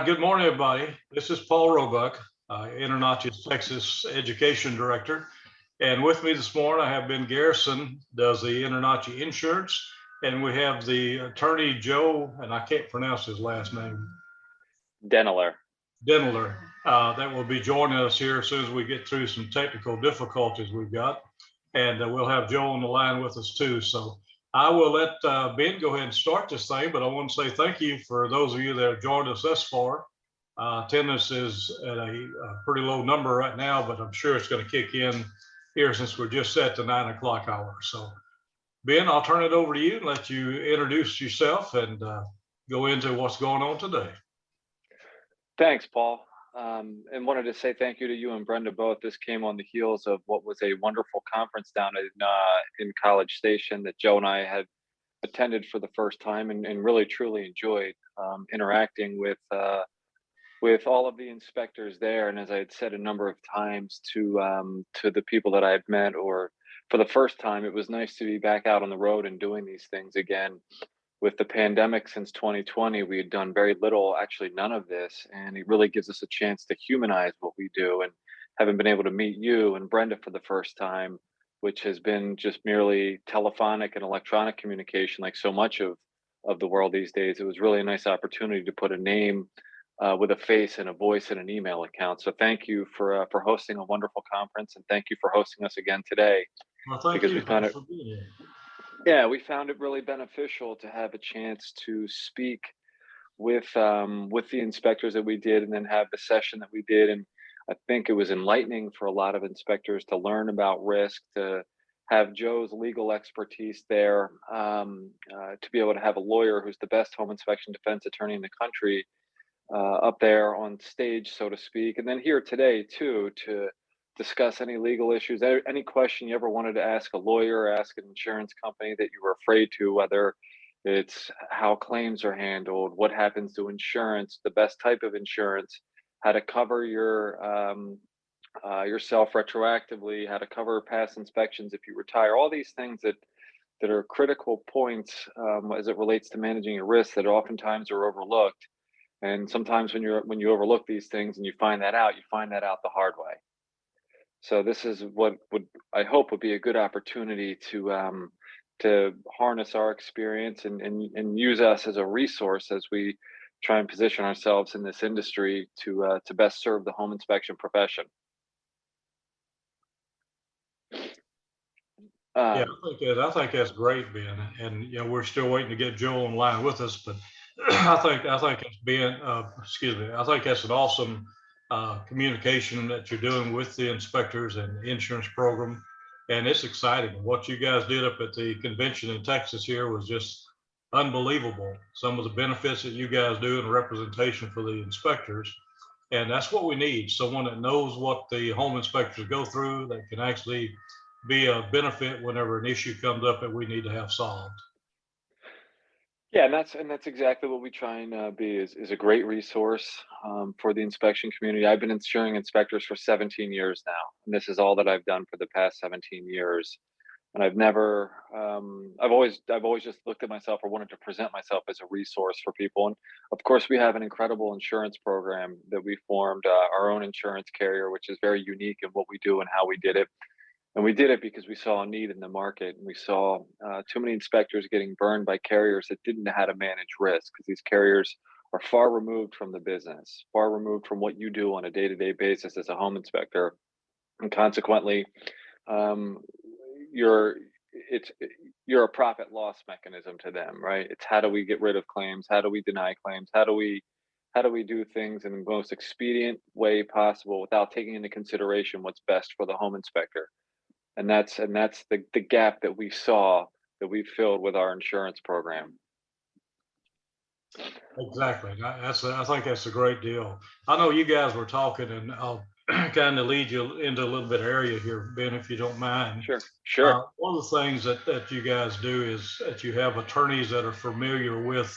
Good morning, everybody. This is Paul Roebuck, InterNACHI's Texas Education Director. And with me this morning, I have Ben Garrison, does the InterNACHI insurance. And we have the attorney, Joe, and I can't pronounce his last name. Denneler. Denneler, that will be joining us here as soon as we get through some technical difficulties we've got. And we'll have Joe on the line with us too. So I will let Ben go ahead and start this thing, but I want to say thank you for those of you that have joined us thus far. Attendance is at a pretty low number right now, but I'm sure it's going to kick in here since we're just at the 9 o'clock hour. So Ben, I'll turn it over to you and let you introduce yourself and go into what's going on today. Thanks, Paul. And wanted to say thank you to you and Brenda both. This came on the heels of what was a wonderful conference down in College Station that Joe and I had attended for the first time and really truly enjoyed interacting with all of the inspectors there. And as I had said a number of times to the people that I had met, or for the first time, it was nice to be back out on the road and doing these things again. With the pandemic since 2020, we had done very little, actually none of this, and it really gives us a chance to humanize what we do. And having been able to meet you and Brenda for the first time, which has been just merely telephonic and electronic communication, like so much of the world these days, it was really a nice opportunity to put a name with a face and a voice and an email account. So thank you for hosting a wonderful conference, and thank you for hosting us again today. Well, thank you. Thanks for being here. Yeah, we found it really beneficial to have a chance to speak with the inspectors that we did, and then have the session that we did. And I think it was enlightening for a lot of inspectors to learn about risk, to have Joe's legal expertise there, to be able to have a lawyer who's the best home inspection defense attorney in the country up there on stage, so to speak, and then here today too to discuss any legal issues, any question you ever wanted to ask a lawyer, ask an insurance company that you were afraid to, whether it's how claims are handled, what happens to insurance, the best type of insurance, how to cover yourself retroactively, how to cover past inspections if you retire, all these things that are critical points as it relates to managing your risks that oftentimes are overlooked. And sometimes when you overlook these things and you find that out the hard way. So this is what I hope would be a good opportunity to harness our experience and use us as a resource as we try and position ourselves in this industry to best serve the home inspection profession. Yeah, I think that's great, Ben. And you know, we're still waiting to get Joe online with us, but I think it's been I think that's an awesome communication that you're doing with the inspectors and the insurance program, and it's exciting. What you guys did up at the convention in Texas here was just unbelievable. Some of the benefits that you guys do and representation for the inspectors, and that's what we need. Someone that knows what the home inspectors go through, that can actually be a benefit whenever an issue comes up that we need to have solved. Yeah, and that's exactly what we try and be is a great resource for the inspection community. I've been insuring inspectors for 17 years now, and this is all that I've done for the past 17 years. And I've never, I've always just looked at myself or wanted to present myself as a resource for people. And of course, we have an incredible insurance program that we formed, our own insurance carrier, which is very unique in what we do and how we did it. And we did it because we saw a need in the market, and we saw too many inspectors getting burned by carriers that didn't know how to manage risk, because these carriers are far removed from the business, far removed from what you do on a day-to-day basis as a home inspector. And consequently, you're a profit loss mechanism to them, right? It's how do we get rid of claims? How do we deny claims? How do we do things in the most expedient way possible without taking into consideration what's best for the home inspector? And that's the gap that we saw, that we filled with our insurance program. Exactly. I think that's a great deal. I know you guys were talking, and I'll kind of lead you into a little bit of area here, Ben, if you don't mind. Sure. One of the things that you guys do is that you have attorneys that are familiar with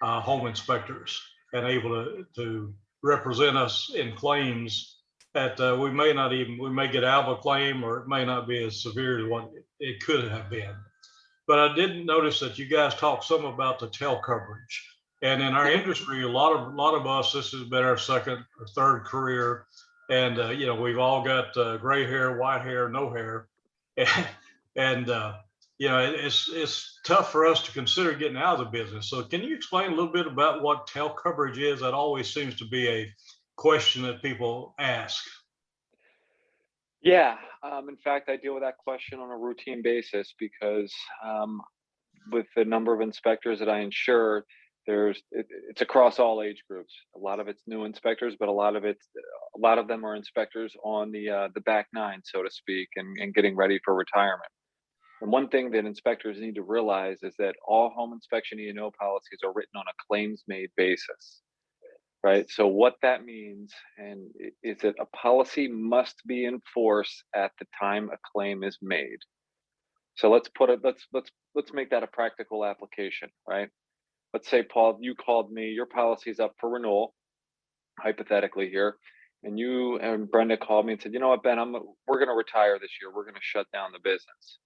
home inspectors and able to represent us in claims that we may get out of a claim, or it may not be as severe as what it could have been. But I did notice that you guys talked some about the tail coverage. And in our industry, a lot of us, this has been our second or third career, and we've all got gray hair, white hair, no hair, and it's tough for us to consider getting out of the business. So, can you explain a little bit about what tail coverage is? That always seems to be a question that people ask. Yeah, in fact, I deal with that question on a routine basis because with the number of inspectors that I insure, it's across all age groups. A lot of it's new inspectors, but a lot of them are inspectors on the back nine, so to speak, and getting ready for retirement. And one thing that inspectors need to realize is that all home inspection E&O policies are written on a claims-made basis, right? So what that means is that a policy must be in force at the time a claim is made. So let's make that a practical application, right? Let's say, Paul, you called me, your policy's up for renewal, hypothetically here, and you and Brenda called me and said, you know what, Ben, we're going to retire this year. We're going to shut down the business.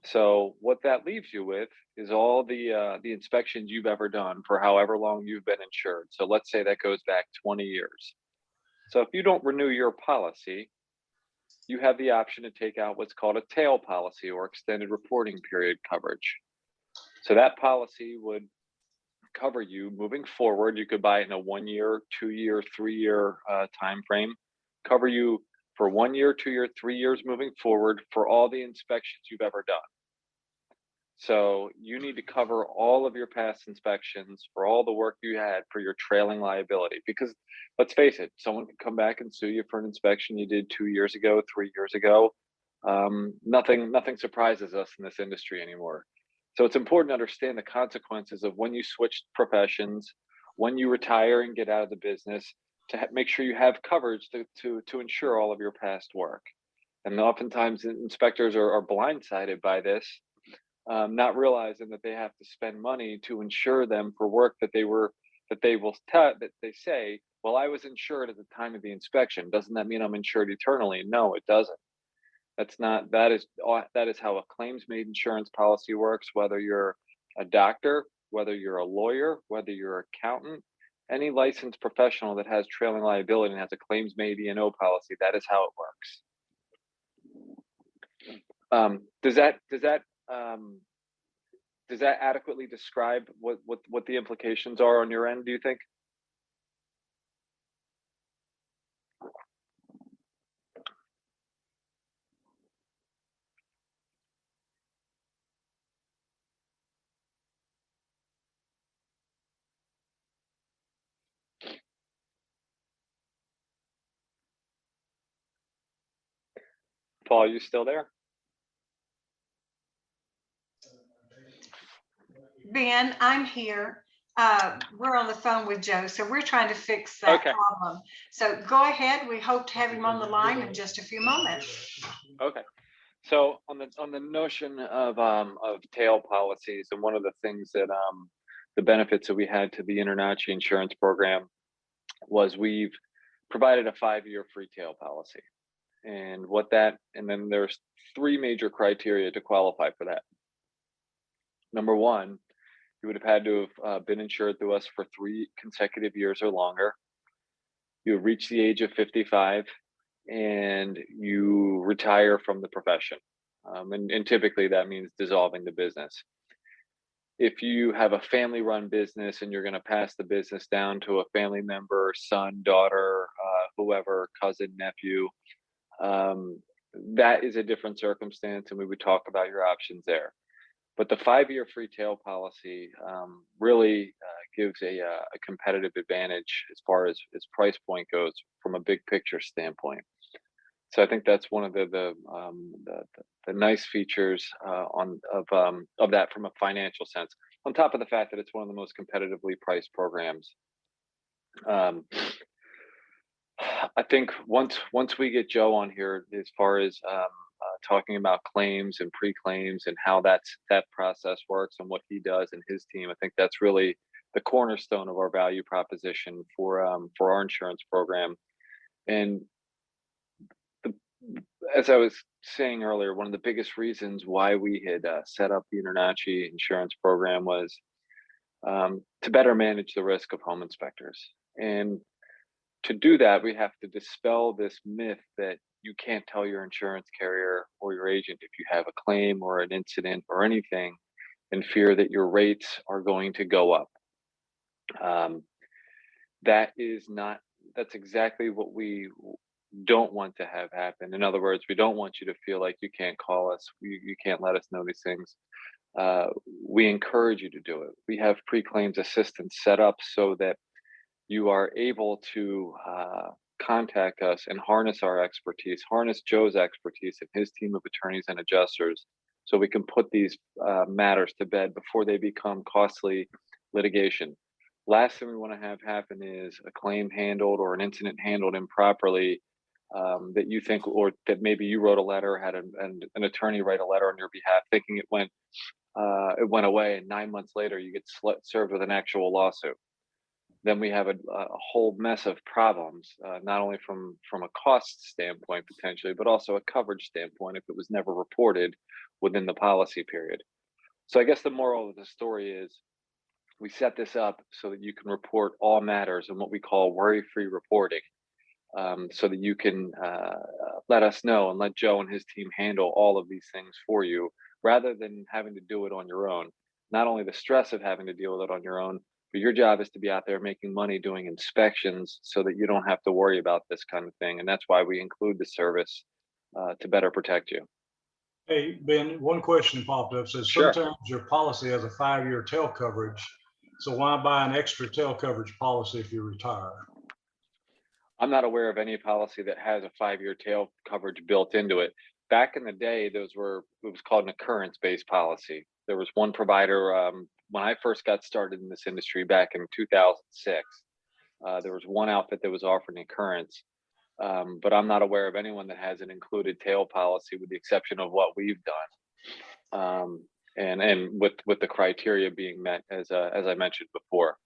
So what that leaves you with is all the inspections you've ever done for however long you've been insured. So let's say that goes back 20 years. So if you don't renew your policy, you have the option to take out what's called a tail policy or extended reporting period coverage. So that policy would cover you moving forward. You could buy it in a 1 year, 2 year, 3 year time frame, cover you for 1 year, 2 year, 3 years moving forward for all the inspections you've ever done. So you need to cover all of your past inspections for all the work you had for your trailing liability, because let's face it, someone could come back and sue you for an inspection you did 2 years ago, 3 years ago. Nothing surprises us in this industry anymore. So it's important to understand the consequences of when you switch professions, when you retire and get out of the business, to make sure you have coverage to insure all of your past work. And oftentimes inspectors are blindsided by this, not realizing that they have to spend money to insure them for work that they say, well, I was insured at the time of the inspection. Doesn't that mean I'm insured eternally? No, it doesn't. That is how a claims-made insurance policy works. Whether you're a doctor, whether you're a lawyer, whether you're an accountant, any licensed professional that has trailing liability and has a claims-made E&O policy, that is how it works. Does that adequately describe what the implications are on your end, do you think? Paul, you still there? Ben, I'm here. We're on the phone with Joe, so we're trying to fix that problem. So go ahead. We hope to have him on the line in just a few moments. Okay. So on the notion of tail policies, and one of the things that the benefits that we had to the InterNACHI insurance program was we've provided a 5-year free tail policy. And then there's 3 major criteria to qualify for that. Number one, you would have had to have been insured through us for 3 consecutive years or longer. You have reached the age of 55 and you retire from the profession. And typically that means dissolving the business. If you have a family-run business and you're going to pass the business down to a family member, son, daughter, whoever, cousin, nephew, that is a different circumstance, and we would talk about your options there. But the 5-year free tail policy really gives a competitive advantage as far as price point goes from a big picture standpoint. So I think that's one of the nice features of that from a financial sense. On top of the fact that it's one of the most competitively priced programs. I think once we get Joe on here, as far as talking about claims and pre-claims and how that process works and what he does and his team, I think that's really the cornerstone of our value proposition for our insurance program. And as I was saying earlier, one of the biggest reasons why we had set up the InterNACHI insurance program was to better manage the risk of home inspectors. And to do that, we have to dispel this myth that you can't tell your insurance carrier or your agent if you have a claim or an incident or anything, in fear that your rates are going to go up. That's exactly what we don't want to have happen. In other words, we don't want you to feel like you can't call us, you can't let us know these things. We encourage you to do it. We have pre-claims assistance set up so that you are able to contact us and harness our expertise, harness Joe's expertise and his team of attorneys and adjusters, so we can put these matters to bed before they become costly litigation. Last thing we want to have happen is a claim handled or an incident handled improperly, that you think, or that maybe you wrote a letter, had an attorney write a letter on your behalf, thinking it went away, and 9 months later you get served with an actual lawsuit. Then we have a whole mess of problems, not only from a cost standpoint potentially, but also a coverage standpoint if it was never reported within the policy period. So I guess the moral of the story is, we set this up so that you can report all matters in what we call worry-free reporting, so that you can let us know and let Joe and his team handle all of these things for you, rather than having to do it on your own. Not only the stress of having to deal with it on your own, but your job is to be out there making money doing inspections so that you don't have to worry about this kind of thing. And that's why we include the service to better protect you. Hey, Ben, one question popped up. Says Sure. sometimes your policy has a 5-year tail coverage. So why buy an extra tail coverage policy if you retire? I'm not aware of any policy that has a 5-year tail coverage built into it. Back in the day, it was called an occurrence-based policy. There was one provider, when I first got started in this industry back in 2006, there was one outfit that was offering occurrence, but I'm not aware of anyone that has an included tail policy, with the exception of what we've done, and with the criteria being met, as I mentioned before.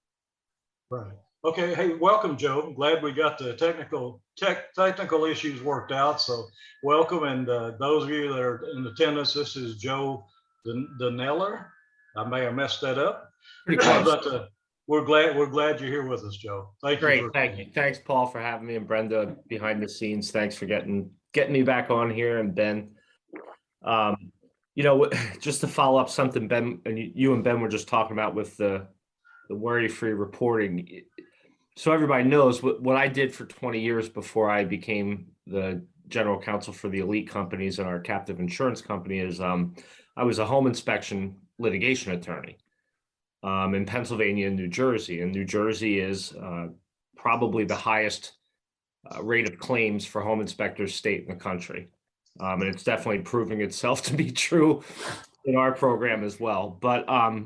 Right. Okay. Hey, welcome, Joe. I'm glad we got the technical issues worked out. So welcome. And those of you that are in attendance, this is Joe Denneler. I may have messed that up. Pretty close. But we're glad you're here with us, Joe. Thank you. Great. Thank you. Thanks, Paul, for having me, and Brenda behind the scenes. Thanks for getting me back on here, and Ben. Just to follow up something Ben and you and Ben were just talking about with the worry-free reporting. So everybody knows what I did for 20 years before I became the general counsel for the elite companies and our captive insurance company is I was a home inspection litigation attorney in Pennsylvania and New Jersey. And New Jersey is probably the highest rate of claims for home inspectors state in the country. And it's definitely proving itself to be true in our program as well. But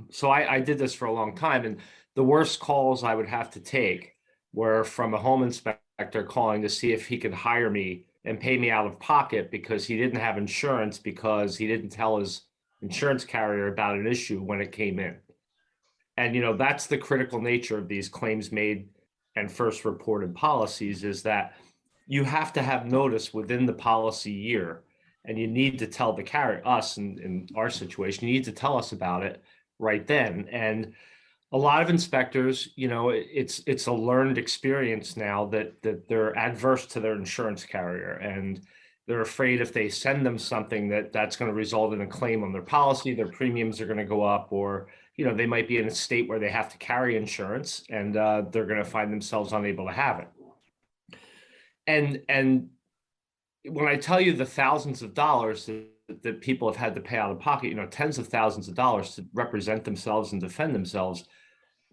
so I did this for a long time, and the worst calls I would have to take were from a home inspector calling to see if he could hire me and pay me out of pocket because he didn't have insurance, because he didn't tell his insurance carrier about an issue when it came in. And that's the critical nature of these claims made and first reported policies, is that you have to have notice within the policy year, and you need to tell the carrier, us in our situation, you need to tell us about it right then. And a lot of inspectors, it's a learned experience now that they're adverse to their insurance carrier, and they're afraid if they send them something that's going to result in a claim on their policy, their premiums are going to go up, or they might be in a state where they have to carry insurance, and they're going to find themselves unable to have it. And when I tell you the thousands of dollars that people have had to pay out of pocket, tens of thousands of dollars to represent themselves and defend themselves,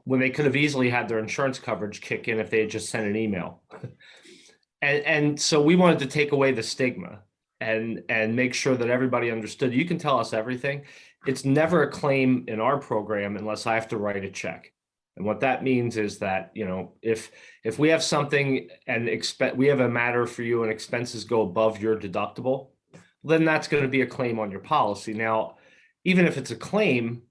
when they could have easily had their insurance coverage kick in if they had just sent an email. And so we wanted to take away the stigma and make sure that everybody understood, you can tell us everything. It's never a claim in our program unless I have to write a check. And what that means is that, if we have something and we have a matter for you and expenses go above your deductible, then that's going to be a claim on your policy. Now, even if it's a claim,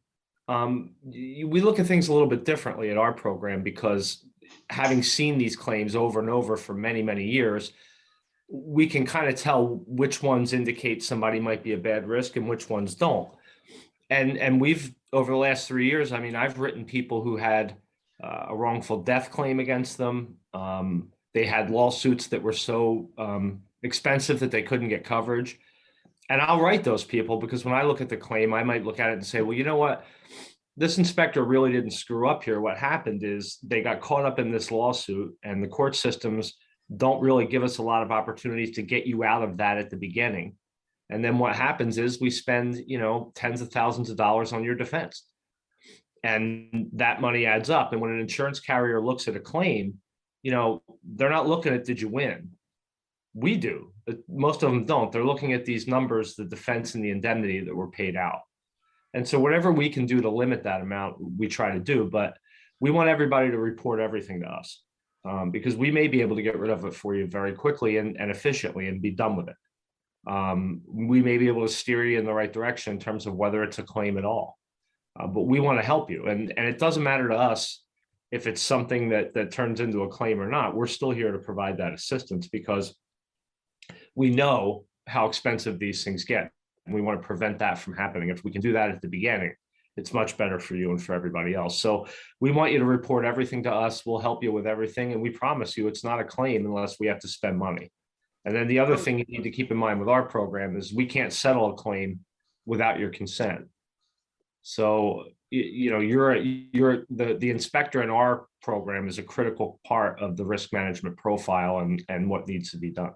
we look at things a little bit differently at our program, because having seen these claims over and over for many, many years, we can kind of tell which ones indicate somebody might be a bad risk and which ones don't. And we've over the last 3 years, I mean, I've written people who had a wrongful death claim against them. They had lawsuits that were so expensive that they couldn't get coverage. And I'll write those people because when I look at the claim, I might look at it and say, well, you know what? This inspector really didn't screw up here. What happened is they got caught up in this lawsuit, and the court systems don't really give us a lot of opportunities to get you out of that at the beginning. And then what happens is we spend, tens of thousands of dollars on your defense. And that money adds up. And when an insurance carrier looks at a claim, they're not looking at, did you win? We do. Most of them don't. They're looking at these numbers, the defense and the indemnity that were paid out. And so whatever we can do to limit that amount, we try to do. But we want everybody to report everything to us because we may be able to get rid of it for you very quickly and efficiently and be done with it. We may be able to steer you in the right direction in terms of whether it's a claim at all. But we want to help you. And it doesn't matter to us if it's something that turns into a claim or not. We're still here to provide that assistance because we know how expensive these things get. And we want to prevent that from happening. If we can do that at the beginning, it's much better for you and for everybody else. So we want you to report everything to us. We'll help you with everything. And we promise you it's not a claim unless we have to spend money. And then the other thing you need to keep in mind with our program is we can't settle a claim without your consent. So, you're the inspector in our program is a critical part of the risk management profile and what needs to be done.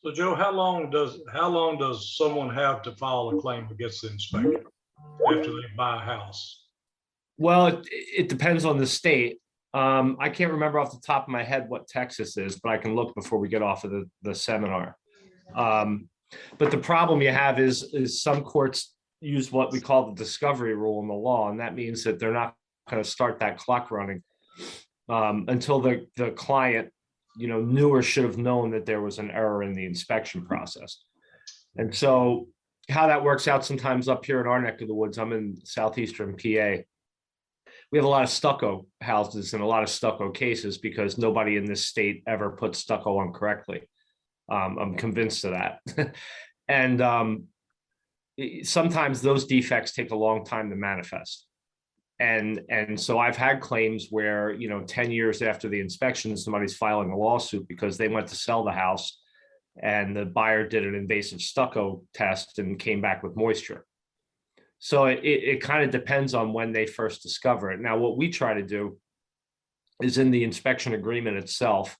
So Joe, how long does someone have to file a claim against the inspector after they buy a house? Well, it depends on the state. I can't remember off the top of my head what Texas is, but I can look before we get off of the seminar. But the problem you have is some courts use what we call the discovery rule in the law, and that means that they're not going to start that clock running until the client, knew or should have known that there was an error in the inspection process. And so how that works out sometimes up here in our neck of the woods, I'm in southeastern PA. We have a lot of stucco houses and a lot of stucco cases because nobody in this state ever put stucco on correctly. I'm convinced of that. And sometimes those defects take a long time to manifest. And so I've had claims where, 10 years after the inspection, somebody's filing a lawsuit because they went to sell the house and the buyer did an invasive stucco test and came back with moisture. So it kind of depends on when they first discover it. Now, what we try to do is in the inspection agreement itself,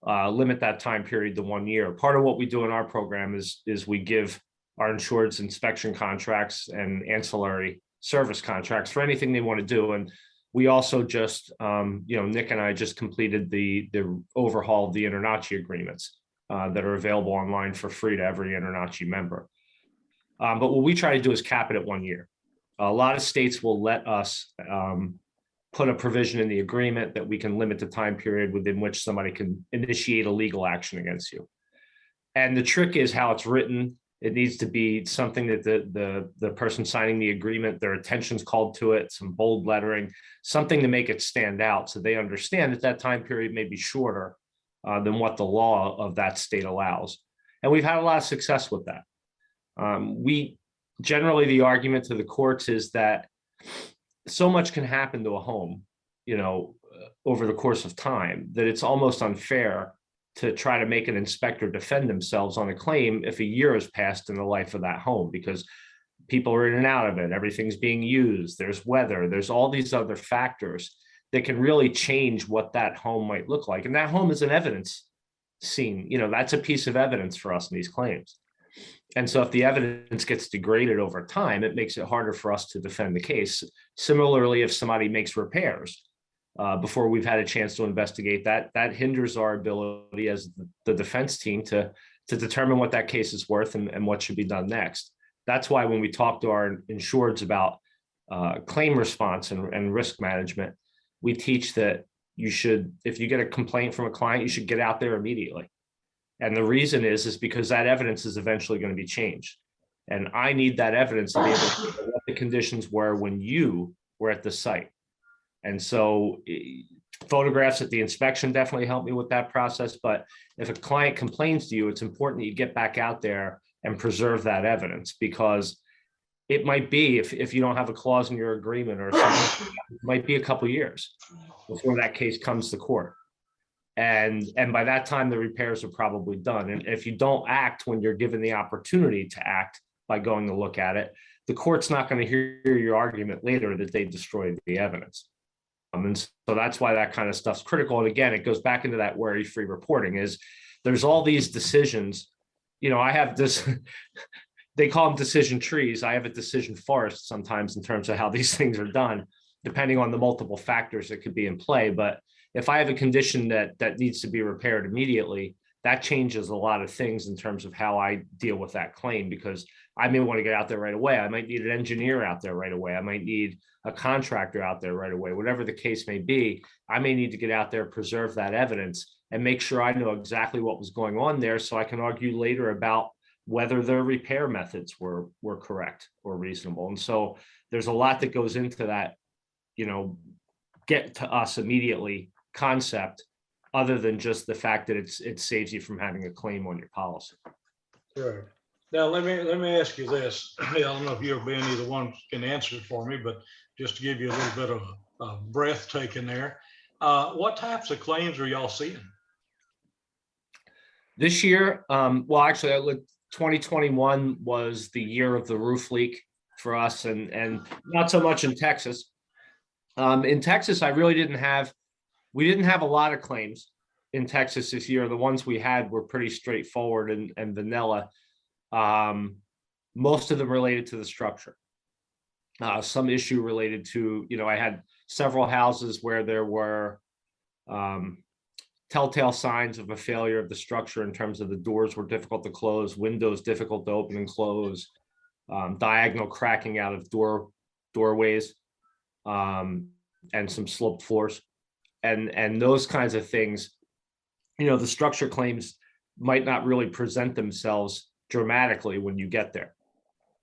limit that time period to 1 year. Part of what we do in our program is we give our insured's inspection contracts and ancillary service contracts for anything they want to do. And we also just, Nick and I just completed the overhaul of the InterNACHI agreements that are available online for free to every InterNACHI member. But what we try to do is cap it at 1 year. A lot of states will let us put a provision in the agreement that we can limit the time period within which somebody can initiate a legal action against you. And the trick is how it's written. It needs to be something that the person signing the agreement, their attention's called to it, some bold lettering, something to make it stand out so they understand that that time period may be shorter than what the law of that state allows. And we've had a lot of success with that. We generally, the argument to the courts is that so much can happen to a home, over the course of time that it's almost unfair to try to make an inspector defend themselves on a claim if a year has passed in the life of that home, because people are in and out of it, everything's being used, there's weather, there's all these other factors that can really change what that home might look like. And that home is an evidence scene, that's a piece of evidence for us in these claims. And so if the evidence gets degraded over time, it makes it harder for us to defend the case. Similarly, if somebody makes repairs before we've had a chance to investigate that hinders our ability as the defense team to determine what that case is worth and what should be done next. That's why when we talk to our insureds about claim response and risk management, we teach that you should, if you get a complaint from a client, you should get out there immediately. And the reason is because that evidence is eventually going to be changed. And I need that evidence to be able to know what the conditions were when you were at the site. And so photographs at the inspection definitely help me with that process. But if a client complains to you, it's important that you get back out there and preserve that evidence, because it might be, if you don't have a clause in your agreement or something, it might be a couple of years before that case comes to court. And by that time, the repairs are probably done. And if you don't act when you're given the opportunity to act by going to look at it, the court's not going to hear your argument later that they destroyed the evidence. And so that's why that kind of stuff's critical. And again, it goes back into that worry-free reporting. Is there's all these decisions. I have this, they call them decision trees. I have a decision forest sometimes in terms of how these things are done, depending on the multiple factors that could be in play. But if I have a condition that needs to be repaired immediately, that changes a lot of things in terms of how I deal with that claim, because I may want to get out there right away. I might need an engineer out there right away. I might need a contractor out there right away. Whatever the case may be, I may need to get out there, preserve that evidence, and make sure I know exactly what was going on there, so I can argue later about whether the repair methods were correct or reasonable. And so there's a lot that goes into that, get to us immediately concept, other than just the fact that it saves you from having a claim on your policy. Sure. Now, let me ask you this. I don't know if you or Ben, either one can answer it for me, but just to give you a little bit of a breath taken there. What types of claims are y'all seeing? This year, well, actually, 2021 was the year of the roof leak for us, and not so much in Texas. In Texas, we didn't have a lot of claims in Texas this year. The ones we had were pretty straightforward and vanilla. Most of them related to the structure. Some issue related to, I had several houses where there were telltale signs of a failure of the structure in terms of the doors were difficult to close, windows difficult to open and close, diagonal cracking out of doorways, and some sloped floors. And those kinds of things, the structure claims might not really present themselves dramatically when you get there.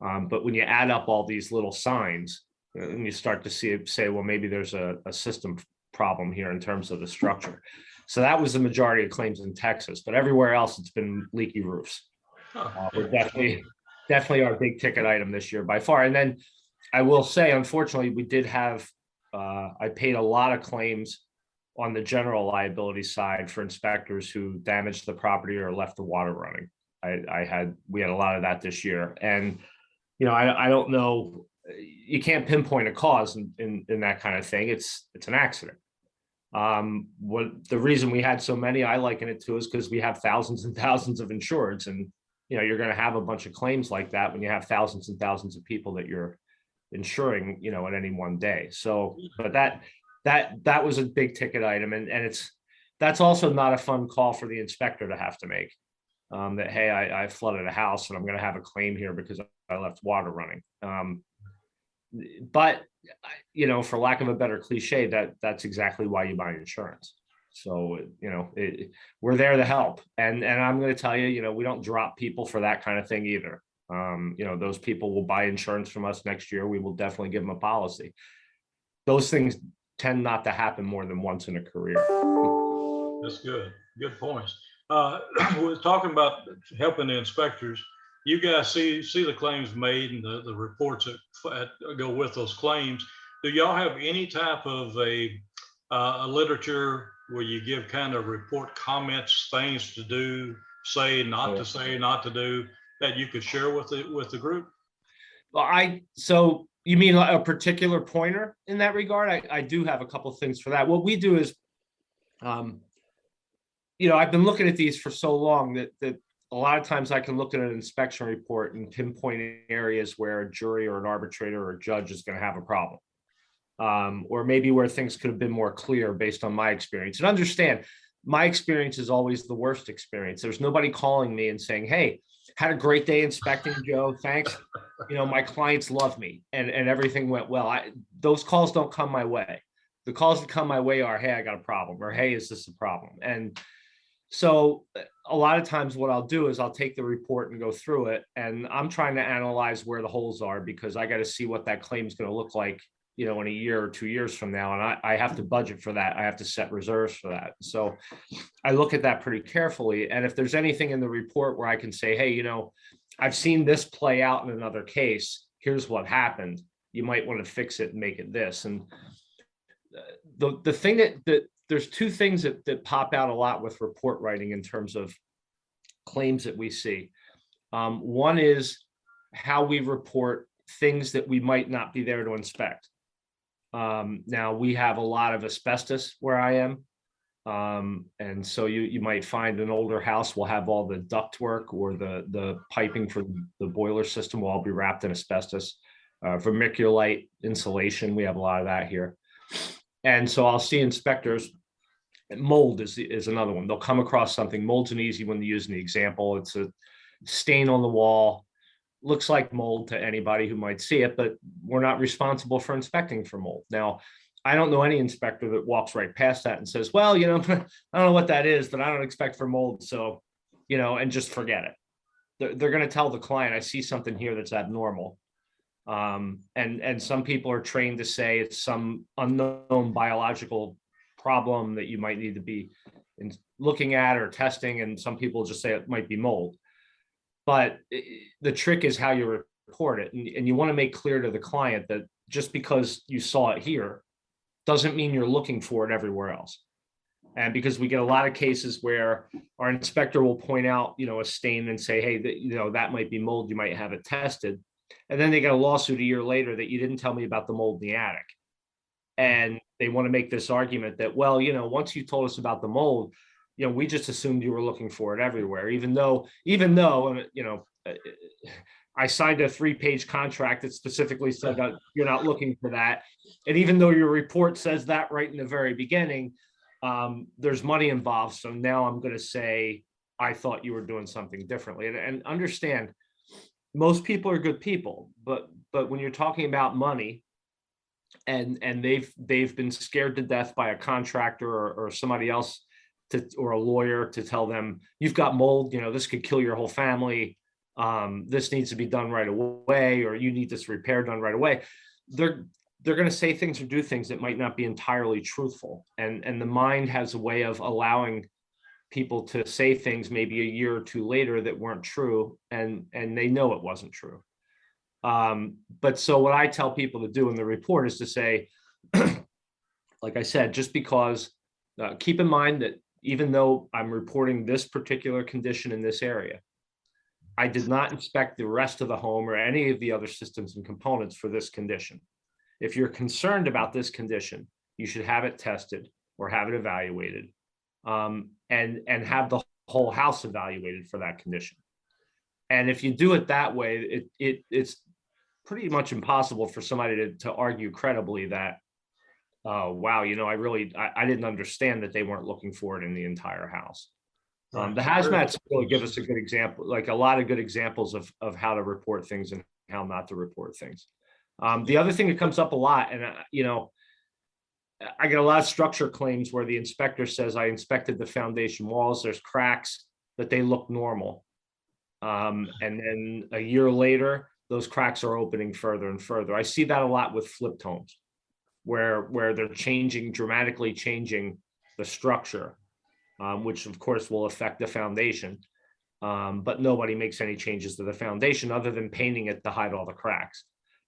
But when you add up all these little signs, and you start to say, well, maybe there's a system problem here in terms of the structure. So that was the majority of claims in Texas, but everywhere else it's been leaky roofs. We're definitely our big ticket item this year by far. And then I will say, unfortunately, we did have, I paid a lot of claims on the general liability side for inspectors who damaged the property or left the water running. We had a lot of that this year. And, I don't know, you can't pinpoint a cause in that kind of thing. It's an accident. What the reason we had so many, I liken it to, is because we have thousands and thousands of insureds, and you're going to have a bunch of claims like that when you have thousands and thousands of people that you're insuring, at any one day. So, but that was a big ticket item, and that's also not a fun call for the inspector to have to make. That, hey, I flooded a house and I'm going to have a claim here because I left water running. But for lack of a better cliche, that's exactly why you buy insurance. So we're there to help, and I'm going to tell you, we don't drop people for that kind of thing either. Those people will buy insurance from us next year. We will definitely give them a policy. Those things tend not to happen more than once in a career. That's good. Good points. We're talking about helping the inspectors. You guys see the claims made and the reports that go with those claims. Do y'all have any type of a literature where you give kind of report comments, things to do, say, not to say, not to do, that you could share with the group? Well, so you mean a particular pointer in that regard? I do have a couple of things for that. What we do is, I've been looking at these for so long that a lot of times I can look at an inspection report and pinpoint areas where a jury or an arbitrator or a judge is going to have a problem. Or maybe where things could have been more clear based on my experience. And understand, my experience is always the worst experience. There's nobody calling me and saying, hey, had a great day inspecting, Joe, thanks. My clients love me and everything went well. Those calls don't come my way. The calls that come my way are, hey, I got a problem, or hey, is this a problem? And so a lot of times what I'll do is I'll take the report and go through it, and I'm trying to analyze where the holes are, because I got to see what that claim is going to look like, in a year or 2 years from now. And I have to budget for that. I have to set reserves for that. So I look at that pretty carefully. And if there's anything in the report where I can say, hey, I've seen this play out in another case, here's what happened. You might want to fix it and make it this. And the thing that there's two things that pop out a lot with report writing in terms of claims that we see. One is how we report things that we might not be there to inspect. Now we have a lot of asbestos where I am. And so you might find an older house will have all the ductwork or the piping for the boiler system will all be wrapped in asbestos. Vermiculite insulation, we have a lot of that here. And so I'll see inspectors. Mold is another one. They'll come across something. Mold's an easy one to use in the example. It's a stain on the wall. Looks like mold to anybody who might see it, but we're not responsible for inspecting for mold. Now, I don't know any inspector that walks right past that and says, well, I don't know what that is, but I don't expect for mold. So, and just forget it. They're going to tell the client, I see something here that's abnormal. And some people are trained to say it's some unknown biological problem that you might need to be looking at or testing. And some people just say it might be mold. But the trick is how you report it. And you want to make clear to the client that just because you saw it here doesn't mean you're looking for it everywhere else. And because we get a lot of cases where our inspector will point out, a stain and say, hey, that might be mold, you might have it tested. And then they get a lawsuit a year later that you didn't tell me about the mold in the attic. And they want to make this argument that, well, once you told us about the mold, we just assumed you were looking for it everywhere, even though, I signed a 3-page contract that specifically said that you're not looking for that. And even though your report says that right in the very beginning, there's money involved. So now I'm going to say, I thought you were doing something differently. And understand, most people are good people, but when you're talking about money and they've been scared to death by a contractor or somebody else or a lawyer to tell them, you've got mold, this could kill your whole family. This needs to be done right away, or you need this repair done right away. They're going to say things or do things that might not be entirely truthful. And the mind has a way of allowing people to say things maybe a year or two later that weren't true, and they know it wasn't true. But so what I tell people to do in the report is to say, like I said, just because, keep in mind that even though I'm reporting this particular condition in this area, I did not inspect the rest of the home or any of the other systems and components for this condition. If you're concerned about this condition, you should have it tested or have it evaluated, and have the whole house evaluated for that condition. And if you do it that way, it's pretty much impossible for somebody to argue credibly that, wow, I didn't understand that they weren't looking for it in the entire house. The hazmats really give us a good example, like a lot of good examples of how to report things and how not to report things. The other thing that comes up a lot, and I get a lot of structure claims where the inspector says, I inspected the foundation walls, there's cracks, but they look normal. And then a year later, those cracks are opening further and further. I see that a lot with flipped homes, where they're dramatically changing the structure, which of course will affect the foundation. But nobody makes any changes to the foundation other than painting it to hide all the cracks.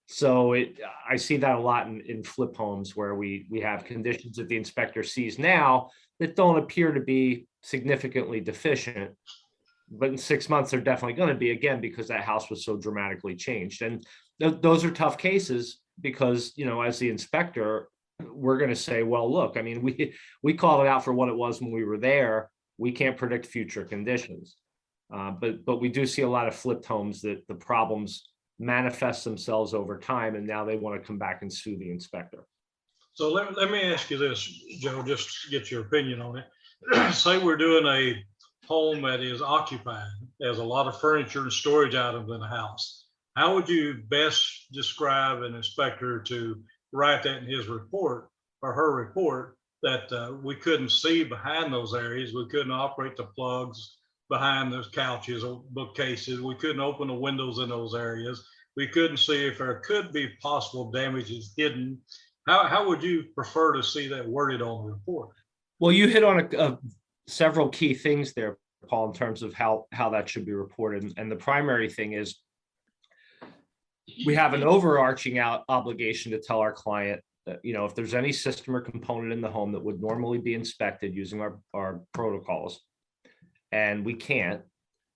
So I see that a lot in flip homes where we have conditions that the inspector sees now that don't appear to be significantly deficient, but in 6 months they're definitely going to be, again, because that house was so dramatically changed. And those are tough cases because, as the inspector, we're going to say, well, look, I mean, we called it out for what it was when we were there. We can't predict future conditions. But we do see a lot of flipped homes that the problems manifest themselves over time, and now they want to come back and sue the inspector. So let me ask you this, Joe, just to get your opinion on it. Say we're doing a home that is occupied, there's a lot of furniture and storage items in the house. How would you best describe an inspector to write that in his report or her report that we couldn't see behind those areas, we couldn't operate the plugs behind those couches or bookcases, we couldn't open the windows in those areas, we couldn't see if there could be possible damages hidden? How would you prefer to see that worded on the report? Well, you hit on several key things there, Paul, in terms of how that should be reported. And the primary thing is we have an overarching obligation to tell our client that, if there's any system or component in the home that would normally be inspected using our protocols, and we can't,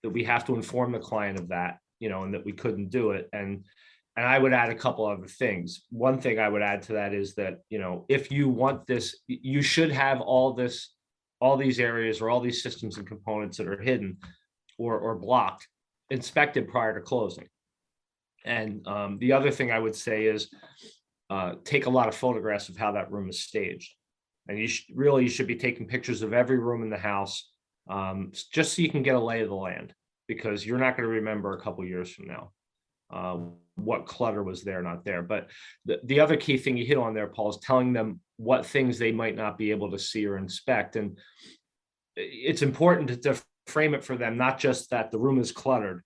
that we have to inform the client of that, and that we couldn't do it. And I would add a couple other things. One thing I would add to that is that, if you want this, you should have all these areas or all these systems and components that are hidden or blocked inspected prior to closing. And the other thing I would say is take a lot of photographs of how that room is staged. And you should be taking pictures of every room in the house, just so you can get a lay of the land, because you're not going to remember a couple years from now what clutter was there, not there. But the other key thing you hit on there, Paul, is telling them what things they might not be able to see or inspect. And it's important to frame it for them, not just that the room is cluttered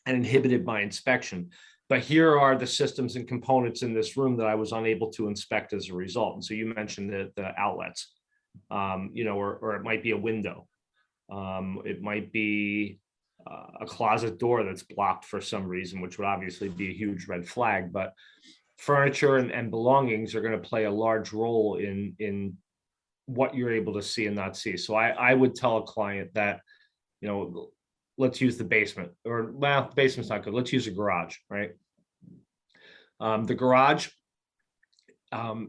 and inhibited by inspection, but here are the systems and components in this room that I was unable to inspect as a result. And so you mentioned the outlets, or it might be a window. It might be a closet door that's blocked for some reason, which would obviously be a huge red flag. But furniture and belongings are going to play a large role in what you're able to see and not see. So I would tell a client that, let's use the basement, or well, the basement's not good. Let's use a garage, right? The garage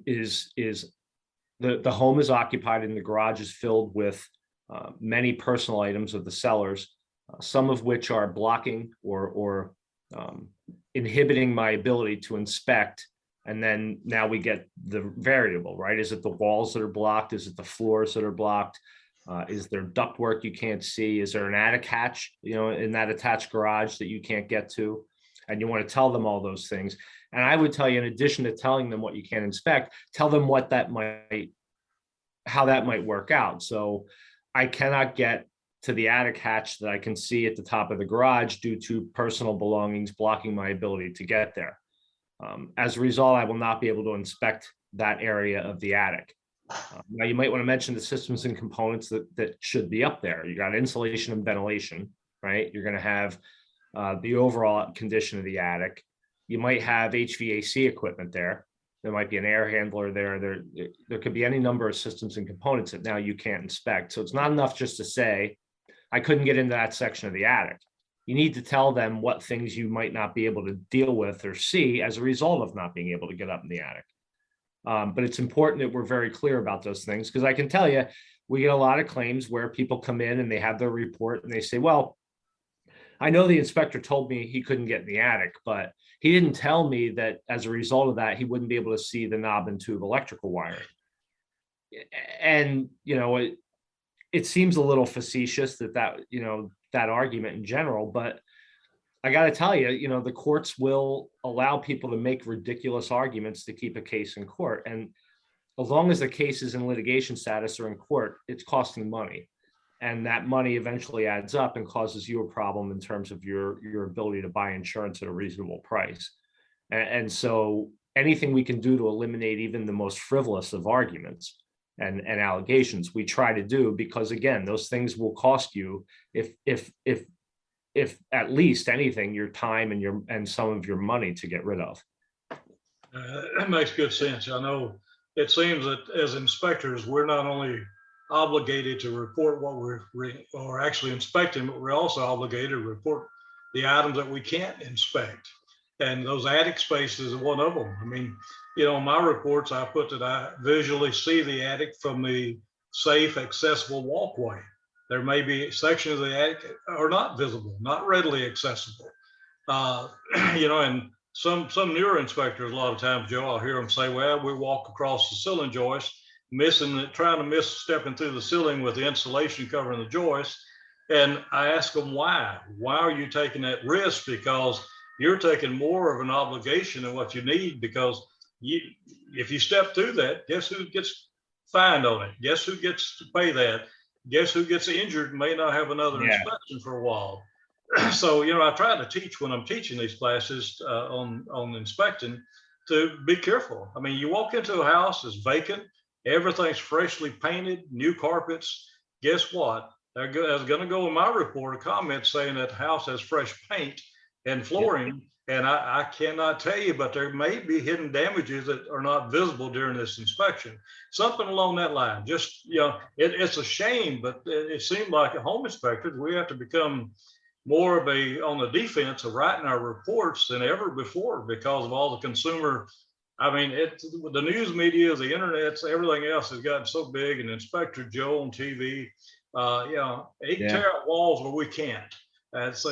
is the home is occupied, and the garage is filled with many personal items of the sellers, some of which are blocking or inhibiting my ability to inspect. And then now we get the variable, right? Is it the walls that are blocked? Is it the floors that are blocked? Is there ductwork you can't see? Is there an attic hatch, in that attached garage that you can't get to? And you want to tell them all those things. And I would tell you, in addition to telling them what you can inspect, tell them how that might work out. So I cannot get to the attic hatch that I can see at the top of the garage due to personal belongings blocking my ability to get there. As a result, I will not be able to inspect that area of the attic. Now, you might want to mention the systems and components that should be up there. You got insulation and ventilation, right? You're going to have the overall condition of the attic. You might have HVAC equipment there. There might be an air handler there. There could be any number of systems and components that now you can't inspect. So it's not enough just to say, I couldn't get into that section of the attic. You need to tell them what things you might not be able to deal with or see as a result of not being able to get up in the attic. But it's important that we're very clear about those things, because I can tell you, we get a lot of claims where people come in and they have their report and they say, well, I know the inspector told me he couldn't get in the attic, but he didn't tell me that as a result of that, he wouldn't be able to see the knob and tube electrical wiring. And, it seems a little facetious that argument in general, but I got to tell you, the courts will allow people to make ridiculous arguments to keep a case in court. And as long as the case is in litigation status or in court, it's costing money. And that money eventually adds up and causes you a problem in terms of your ability to buy insurance at a reasonable price. And so anything we can do to eliminate even the most frivolous of arguments and allegations, we try to do, because again, those things will cost you, if at least anything, your time and some of your money to get rid of. That makes good sense. I know it seems that as inspectors, we're not only obligated to report what we're actually inspecting, but we're also obligated to report the items that we can't inspect. And those attic spaces are one of them. I mean, my reports, I put that I visually see the attic from the safe, accessible walkway. There may be sections of the attic are not visible, not readily accessible. And some newer inspectors, a lot of times, Joe, I'll hear them say, well, we walk across the ceiling joist, trying to miss stepping through the ceiling with the insulation covering the joist. And I ask them, why? Why are you taking that risk? Because you're taking more of an obligation than what you need, because if you step through that, guess who gets fined on it? Guess who gets to pay that? Guess who gets injured and may not have another inspection for a while? So, I try to teach when I'm teaching these classes on inspecting to be careful. I mean, you walk into a house, it's vacant, everything's freshly painted, new carpets. Guess what? There's going to go in my report a comment saying that the house has fresh paint and flooring. And I cannot tell you, but there may be hidden damages that are not visible during this inspection. Something along that line. Just, it's a shame, but it seemed like at home inspectors, we have to become more of on the defense of writing our reports than ever before because of all the consumer. I mean, the news media, the internet, everything else has gotten so big, and Inspector Joe on TV, he can tear out walls where we can't. And so,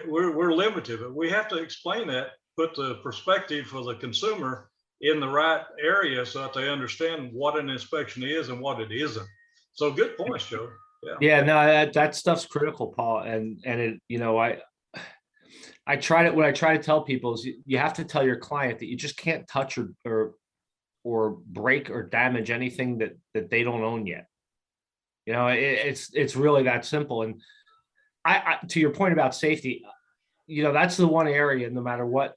we're limited, but we have to explain that, put the perspective for the consumer in the right area so that they understand what an inspection is and what it isn't. So good points, Joe. Yeah, no, that stuff's critical, Paul. And it, I try to, what I try to tell people is you have to tell your client that you just can't touch or break or damage anything that they don't own yet. It's really that simple. And I to your point about safety, that's the one area, no matter what,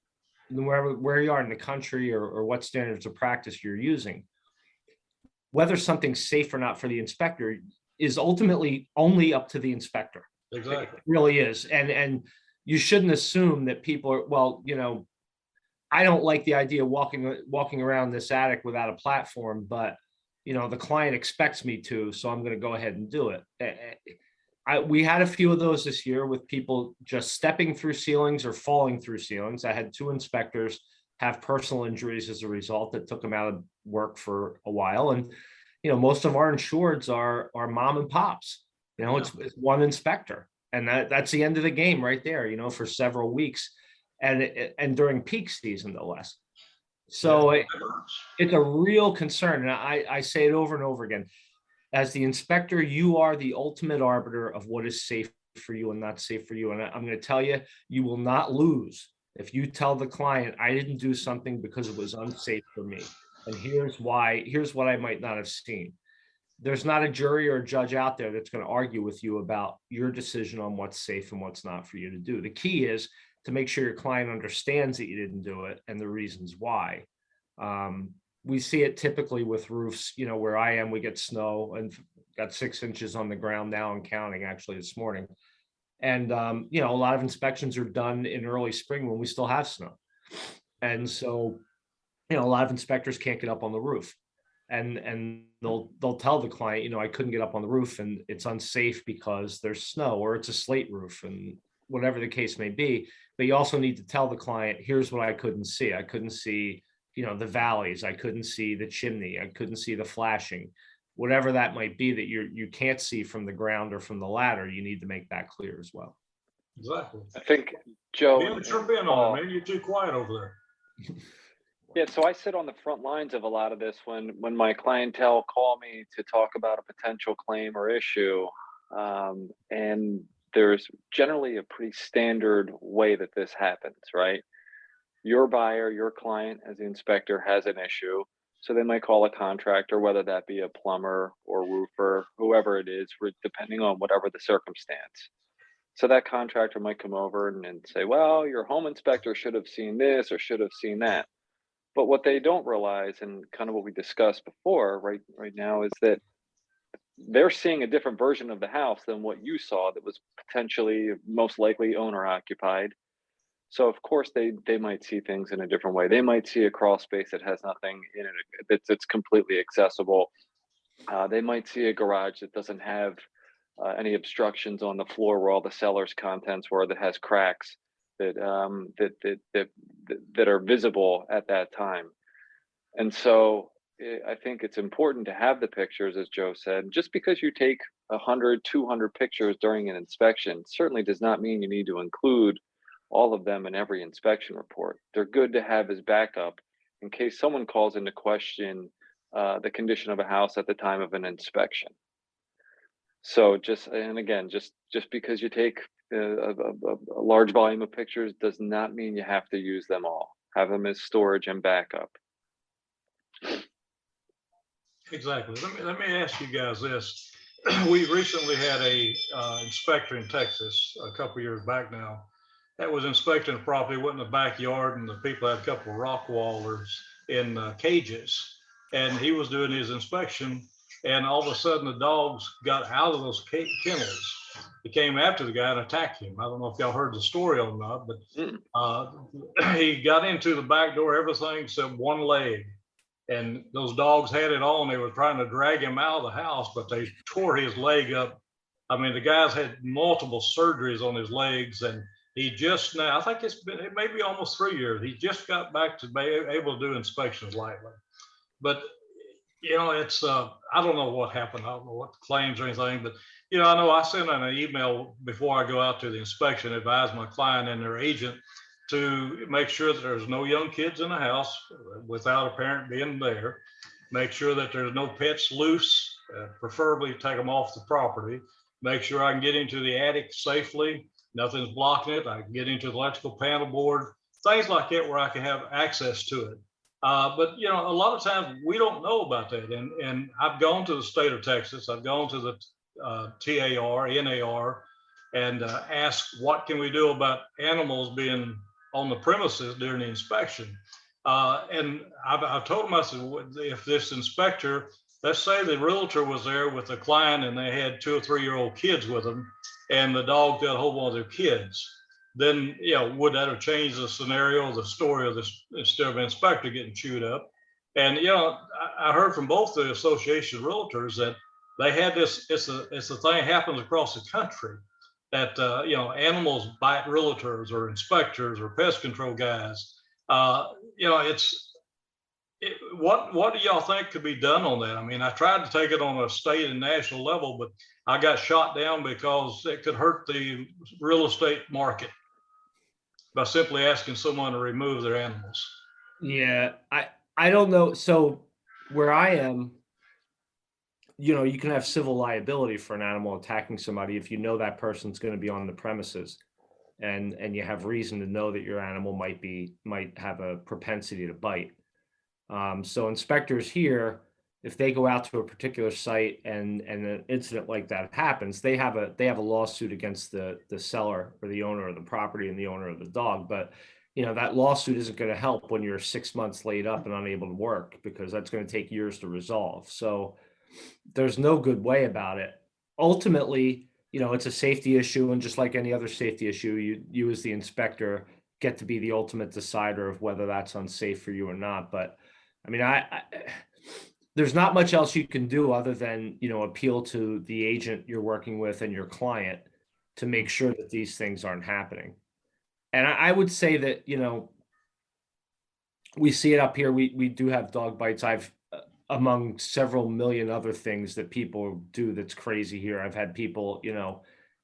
where you are in the country or what standards of practice you're using, whether something's safe or not for the inspector is ultimately only up to the inspector. Exactly. It really is. And you shouldn't assume that people are, well, I don't like the idea of walking around this attic without a platform, but the client expects me to, so I'm going to go ahead and do it. We had a few of those this year with people just stepping through ceilings or falling through ceilings. I had 2 inspectors have personal injuries as a result that took them out of work for a while. And, most of our insureds are mom and pops, it's one inspector, and that's the end of the game right there, for several weeks and during peak season, no less. So it's a real concern. And I say it over and over again. As the inspector, you are the ultimate arbiter of what is safe for you and not safe for you. And I'm going to tell you, you will not lose if you tell the client, I didn't do something because it was unsafe for me. And here's why, here's what I might not have seen. There's not a jury or a judge out there that's going to argue with you about your decision on what's safe and what's not for you to do. The key is to make sure your client understands that you didn't do it and the reasons why. We see it typically with roofs, where I am, we get snow and got 6 inches on the ground now and counting actually this morning. And, a lot of inspections are done in early spring when we still have snow. And so, a lot of inspectors can't get up on the roof and they'll tell the client, I couldn't get up on the roof and it's unsafe because there's snow or it's a slate roof and whatever the case may be. But you also need to tell the client, here's what I couldn't see. I couldn't see the valleys. I couldn't see the chimney. I couldn't see the flashing, whatever that might be that you can't see from the ground or from the ladder. You need to make that clear as well. Exactly. I think, Joe, maybe you're too quiet over there. Yeah, so I sit on the front lines of a lot of this when my clientele call me to talk about a potential claim or issue. And there's generally a pretty standard way that this happens, right? Your buyer, your client as the inspector has an issue. So they might call a contractor, whether that be a plumber or roofer, whoever it is, depending on whatever the circumstance. So that contractor might come over and say, well, your home inspector should have seen this or should have seen that. But what they don't realize, and kind of what we discussed before right now, is that they're seeing a different version of the house than what you saw that was potentially most likely owner occupied. So of course they might see things in a different way. They might see a crawl space that has nothing in it, that's completely accessible. They might see a garage that doesn't have any obstructions on the floor where all the cellar's contents were, that has cracks that are visible at that time. And so I think it's important to have the pictures, as Joe said. Just because you take 100, 200 pictures during an inspection certainly does not mean you need to include all of them in every inspection report. They're good to have as backup in case someone calls into question the condition of a house at the time of an inspection. So just because you take a large volume of pictures does not mean you have to use them all. Have them as storage and backup. Exactly. Let me ask you guys this. We recently had a inspector in Texas a couple years back now that was inspecting a property, went in the backyard, and the people had a couple of rock wallers in cages, and he was doing his inspection, and all of a sudden the dogs got out of those kennels he came after the guy and attacked him. I don't know if y'all heard the story or not, but he got into the back door, everything except one leg. And those dogs had it on. They were trying to drag him out of the house, but they tore his leg up. I mean, the guy's had multiple surgeries on his legs, and he just now, I think it may be almost 3 years. He just got back to be able to do inspections lightly. But, it's, I don't know what happened. I don't know what the claims or anything, but, I know I sent an email before I go out to the inspection, advise my client and their agent to make sure that there's no young kids in the house without a parent being there. Make sure that there's no pets loose, preferably take them off the property. Make sure I can get into the attic safely. Nothing's blocking it. I can get into the electrical panel board, things like that where I can have access to it. But, a lot of times we don't know about that. And I've gone to the state of Texas. I've gone to the TAR, NAR, and asked what can we do about animals being on the premises during the inspection. And I've told them, I said, if this inspector, let's say the realtor was there with the client and they had 2 or 3 year old kids with them, and the dog got hold of one of their kids, then, would that have changed the scenario, the story of this, instead of inspector getting chewed up? And, I heard from both the association of realtors that they had this, it's a thing happens across the country that, animals bite realtors or inspectors or pest control guys. What do y'all think could be done on that? I mean, I tried to take it on a state and national level, but I got shot down because it could hurt the real estate market by simply asking someone to remove their animals. Yeah, I don't know. So where I am, you can have civil liability for an animal attacking somebody if you know that person's going to be on the premises, and you have reason to know that your animal might have a propensity to bite. So inspectors here, if they go out to a particular site and an incident like that happens, they have a lawsuit against the seller or the owner of the property and the owner of the dog. But that lawsuit isn't going to help when you're 6 months laid up and unable to work, because that's going to take years to resolve. So there's no good way about it. Ultimately, it's a safety issue, and just like any other safety issue, you as the inspector get to be the ultimate decider of whether that's unsafe for you or not. But I mean, there's not much else you can do other than, appeal to the agent you're working with and your client to make sure that these things aren't happening. And I would say that, we see it up here. We do have dog bites. Among several million other things that people do that's crazy here, I've had people,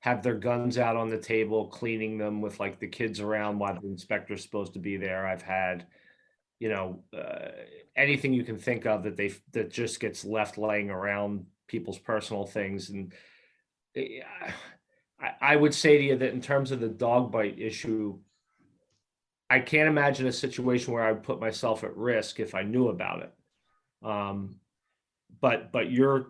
have their guns out on the table, cleaning them with like the kids around while the inspector's supposed to be there. I've had, anything you can think of that just gets left laying around people's personal things. And I would say to you that in terms of the dog bite issue, I can't imagine a situation where I would put myself at risk if I knew about it. But you're,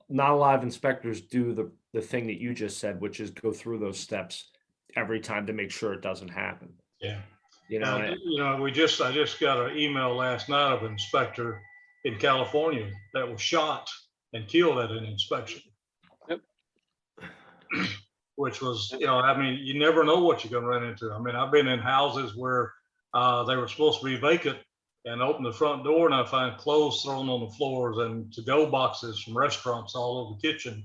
not a lot of inspectors do the thing that you just said, which is go through those steps every time to make sure it doesn't happen. Yeah. I just got an email last night of an inspector in California that was shot and killed at an inspection. Yep. Which was, you never know what you're going to run into. I mean, I've been in houses where they were supposed to be vacant, and open the front door and I find clothes thrown on the floors and to-go boxes from restaurants all over the kitchen.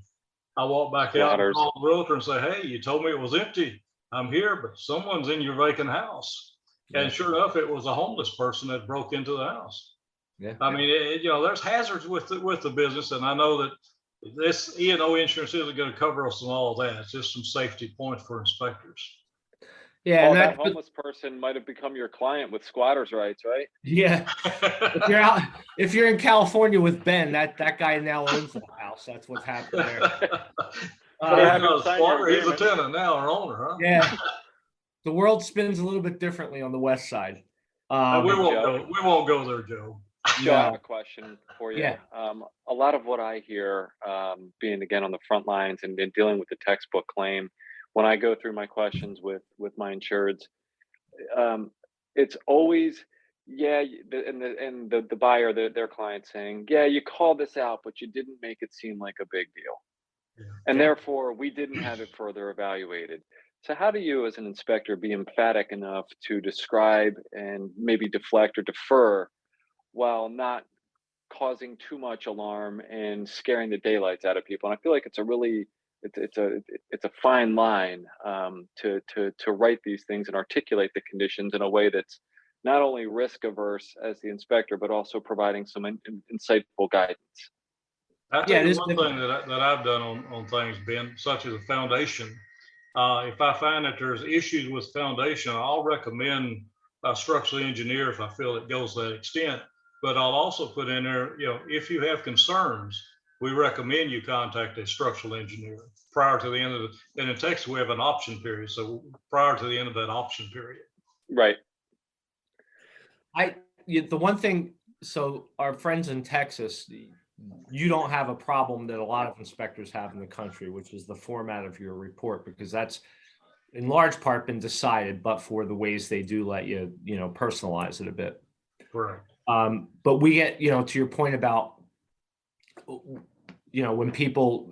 I walk back out and call the realtor and say, hey, you told me it was empty. I'm here, but someone's in your vacant house. Yeah. And sure enough, it was a homeless person that broke into the house. Yeah. I mean, there's hazards with the business. And I know that this E&O insurance isn't going to cover us on all of that. It's just some safety points for inspectors. Yeah, and that homeless person might have become your client with squatters' rights, right? Yeah. If you're in California with Ben, that guy now owns the house. That's what's happened there. He's a tenant now, or owner, huh? Yeah. The world spins a little bit differently on the west side. We won't go there, Joe. Joe, I have a question for you. Yeah. A lot of what I hear, being again on the front lines and dealing with the textbook claim, when I go through my questions with my insureds, it's always, the buyer, their client saying, yeah, you called this out, but you didn't make it seem like a big deal. and therefore we didn't have it further evaluated. So how do you, as an inspector, be emphatic enough to describe and maybe deflect or defer while not causing too much alarm and scaring the daylights out of people? And I feel like it's a really it's a fine line to write these things and articulate the conditions in a way that's not only risk averse as the inspector, but also providing some insightful guidance. I tell you one thing that I've done on things, Ben, such as a foundation. If I find that there's issues with foundation, I'll recommend a structural engineer if I feel it goes to that extent. But I'll also put in there, if you have concerns, we recommend you contact a structural engineer prior to the end of and in Texas, we have an option period. So prior to the end of that option period. Right. The one thing, so our friends in Texas, you don't have a problem that a lot of inspectors have in the country, which is the format of your report, because that's in large part been decided, but for the ways they do let you, personalize it a bit. Correct. But we get, to your point about, when people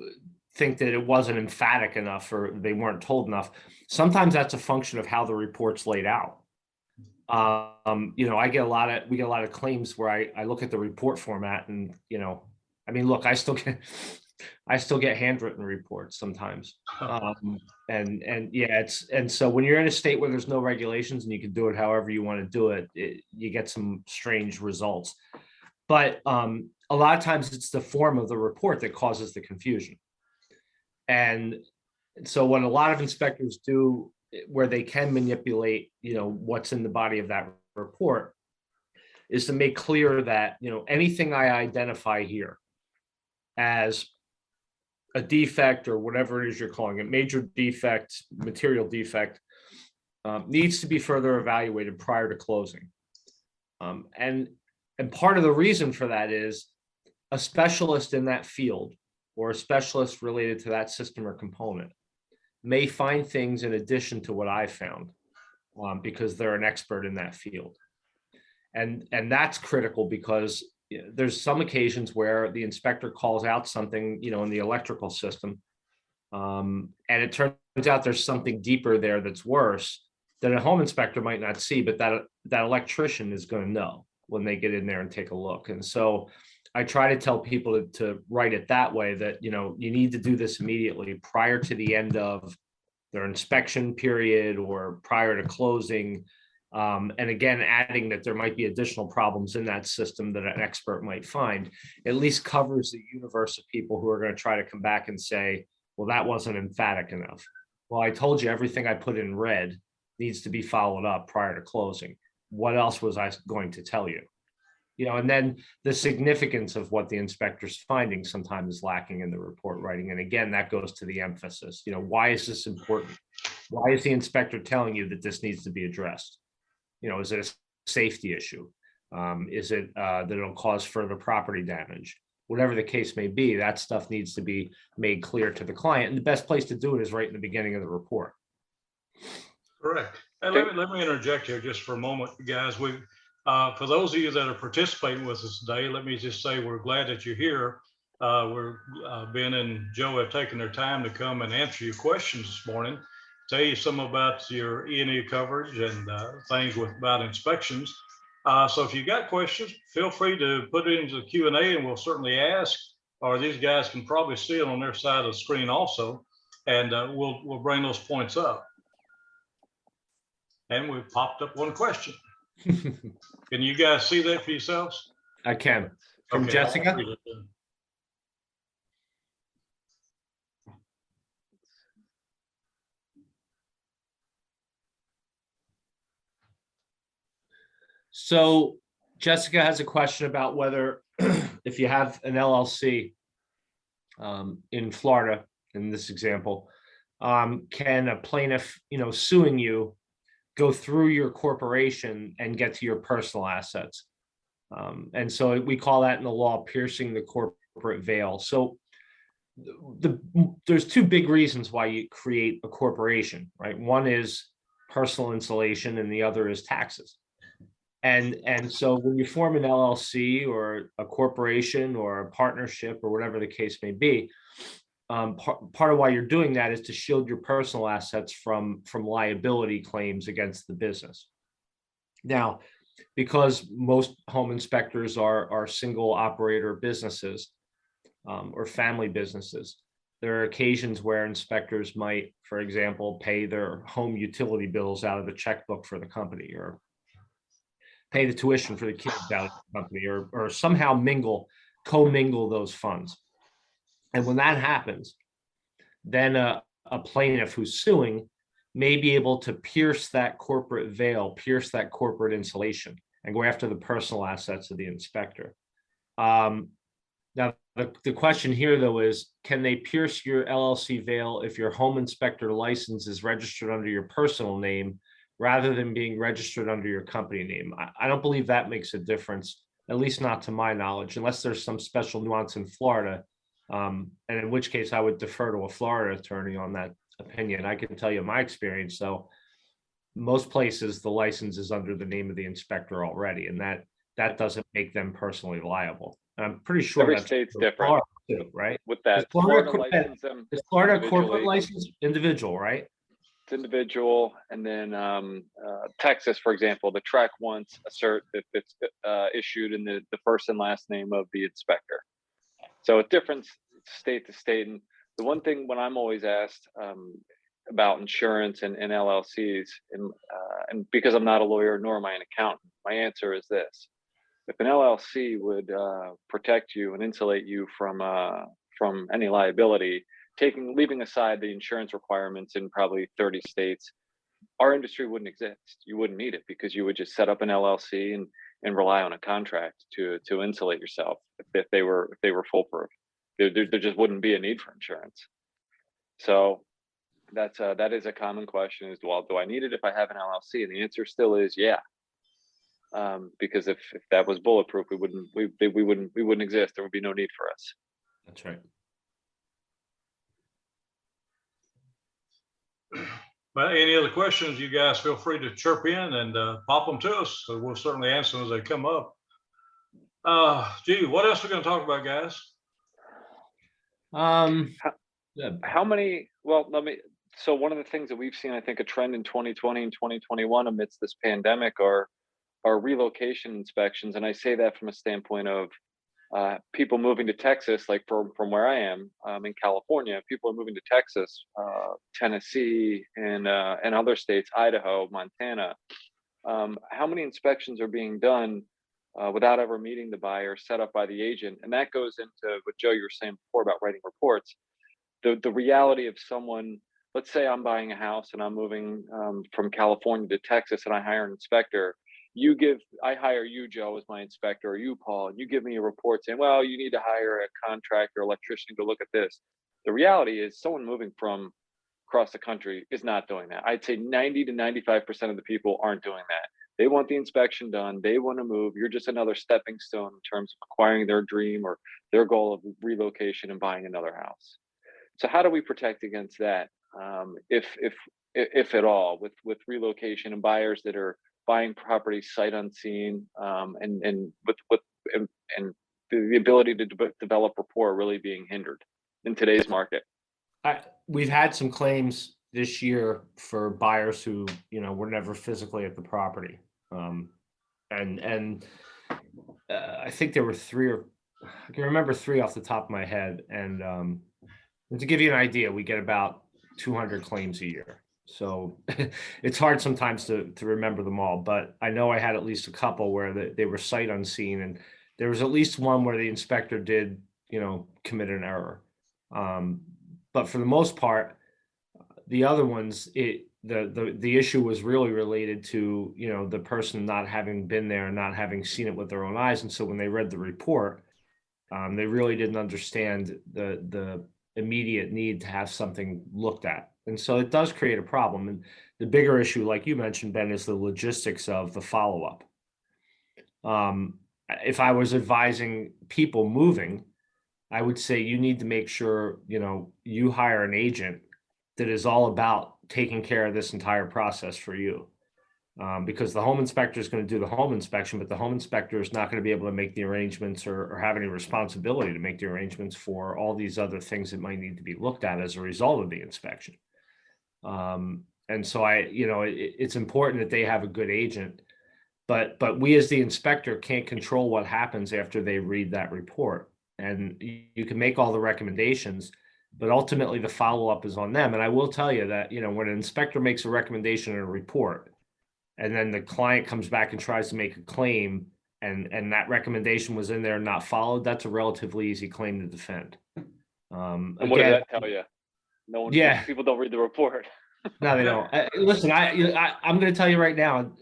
think that it wasn't emphatic enough or they weren't told enough, sometimes that's a function of how the report's laid out. We get a lot of claims where I look at the report format and, look, I still get handwritten reports sometimes. So when you're in a state where there's no regulations and you can do it however you want to do it, you get some strange results. But a lot of times it's the form of the report that causes the confusion. And so what a lot of inspectors do, where they can manipulate, what's in the body of that report, is to make clear that, anything I identify here as a defect or whatever it is you're calling it, major defect, material defect, needs to be further evaluated prior to closing. And part of the reason for that is a specialist in that field or a specialist related to that system or component may find things in addition to what I found, because they're an expert in that field. And that's critical because there's some occasions where the inspector calls out something, in the electrical system, and it turns out there's something deeper there that's worse that a home inspector might not see, but that electrician is going to know when they get in there and take a look. And so I try to tell people to write it that way, that, you need to do this immediately prior to the end of their inspection period or prior to closing. And again, adding that there might be additional problems in that system that an expert might find, at least covers the universe of people who are going to try to come back and say, well, that wasn't emphatic enough. Well, I told you everything I put in red needs to be followed up prior to closing. What else was I going to tell you? And then the significance of what the inspector's finding sometimes is lacking in the report writing. And again, that goes to the emphasis. Why is this important? Why is the inspector telling you that this needs to be addressed? Is it a safety issue? Is it that it'll cause further property damage? Whatever the case may be, that stuff needs to be made clear to the client. And the best place to do it is right in the beginning of the report. Correct. And let me interject here just for a moment, guys. For those of you that are participating with us today, let me just say we're glad that you're here. Ben and Joe have taken their time to come and answer your questions this morning, tell you some about your E&E coverage and things about inspections. So if you've got questions, feel free to put it into the Q&A and we'll certainly ask, or these guys can probably see it on their side of the screen also, and we'll bring those points up. And we've popped up one question. Can you guys see that for yourselves? I can. From Okay, Jessica? So Jessica has a question about whether if you have an LLC in Florida, in this example, can a plaintiff, suing you, go through your corporation and get to your personal assets? And so we call that in the law piercing the corporate veil. So there's two big reasons why you create a corporation, right? One is personal insulation and the other is taxes. And so when you form an LLC or a corporation or a partnership or whatever the case may be, part of why you're doing that is to shield your personal assets from liability claims against the business. Now, because most home inspectors are single operator businesses or family businesses, there are occasions where inspectors might, for example, pay their home utility bills out of the checkbook for the company, or pay the tuition for the kids out of the company, or somehow commingle those funds. And when that happens, then a plaintiff who's suing may be able to pierce that corporate veil, pierce that corporate insulation, and go after the personal assets of the inspector. Now, the question here, though, is, can they pierce your LLC veil if your home inspector license is registered under your personal name rather than being registered under your company name? I don't believe that makes a difference, at least not to my knowledge, unless there's some special nuance in Florida. And in which case I would defer to a Florida attorney on that opinion. I can tell you my experience, though. Most places, the license is under the name of the inspector already, and that doesn't make them personally liable. And I'm pretty sure Every that's state's for different. Florida too, right? With that, Is Florida license them Is Florida corporate individually. license individual, right? It's individual, and then Texas, for example, the track wants a cert that it's issued in the first and last name of the inspector. So it's different state to state. And the one thing when I'm always asked about insurance and LLCs, and because I'm not a lawyer nor am I an accountant, my answer is this: if an LLC would protect you and insulate you from any liability, leaving aside the insurance requirements in probably 30 states, our industry wouldn't exist. You wouldn't need it, because you would just set up an LLC and rely on a contract to insulate yourself if they were foolproof. There just wouldn't be a need for insurance. So that is a common question: is, well, do I need it if I have an LLC? And the answer still is yeah. Because if that was bulletproof, we wouldn't exist. There would be no need for us. That's right. Well, any other questions, you guys feel free to chirp in and pop them to us. So we'll certainly answer them as they come up. Gee, what else are we going to talk about, guys? How many? Well, so one of the things that we've seen, I think, a trend in 2020 and 2021 amidst this pandemic are relocation inspections. And I say that from a standpoint of people moving to Texas, like from where I am in California. People are moving to Texas, Tennessee, and other states, Idaho, Montana. How many inspections are being done without ever meeting the buyer, set up by the agent? And that goes into what Joe, you were saying before about writing reports. The reality of someone, let's say I'm buying a house and I'm moving from California to Texas, and I hire an inspector. I hire you, Joe, as my inspector, or you, Paul, and you give me a report saying, well, you need to hire a contractor, electrician to look at this. The reality is someone moving from across the country is not doing that. I'd say 90 to 95% of the people aren't doing that. They want the inspection done. They want to move. You're just another stepping stone in terms of acquiring their dream or their goal of relocation and buying another house. So how do we protect against that, if at all, with relocation and buyers that are buying property sight unseen, and the ability to develop rapport really being hindered in today's market? We've had some claims this year for buyers who, were never physically at the property. And I think there were I can remember three off the top of my head. And to give you an idea, we get about 200 claims a year. So it's hard sometimes to remember them all, but I know I had at least a couple where they were sight unseen, and there was at least one where the inspector did, commit an error. But for the most part, the other ones, the issue was really related to, the person not having been there and not having seen it with their own eyes. And so when they read the report, they really didn't understand the immediate need to have something looked at. And so it does create a problem. And the bigger issue, like you mentioned, Ben, is the logistics of the follow-up. If I was advising people moving, I would say you need to make sure, you hire an agent that is all about taking care of this entire process for you. because the home inspector is going to do the home inspection, but the home inspector is not going to be able to make the arrangements or have any responsibility to make the arrangements for all these other things that might need to be looked at as a result of the inspection. And so it's important that they have a good agent, but we as the inspector can't control what happens after they read that report. And you can make all the recommendations, but ultimately the follow-up is on them. And I will tell you that, when an inspector makes a recommendation in a report, and then the client comes back and tries to make a claim, and that recommendation was in there and not followed, that's a relatively easy claim to defend. And what did that tell you? No one, people don't read the report. No, they don't. Listen, I'm going to tell you right now,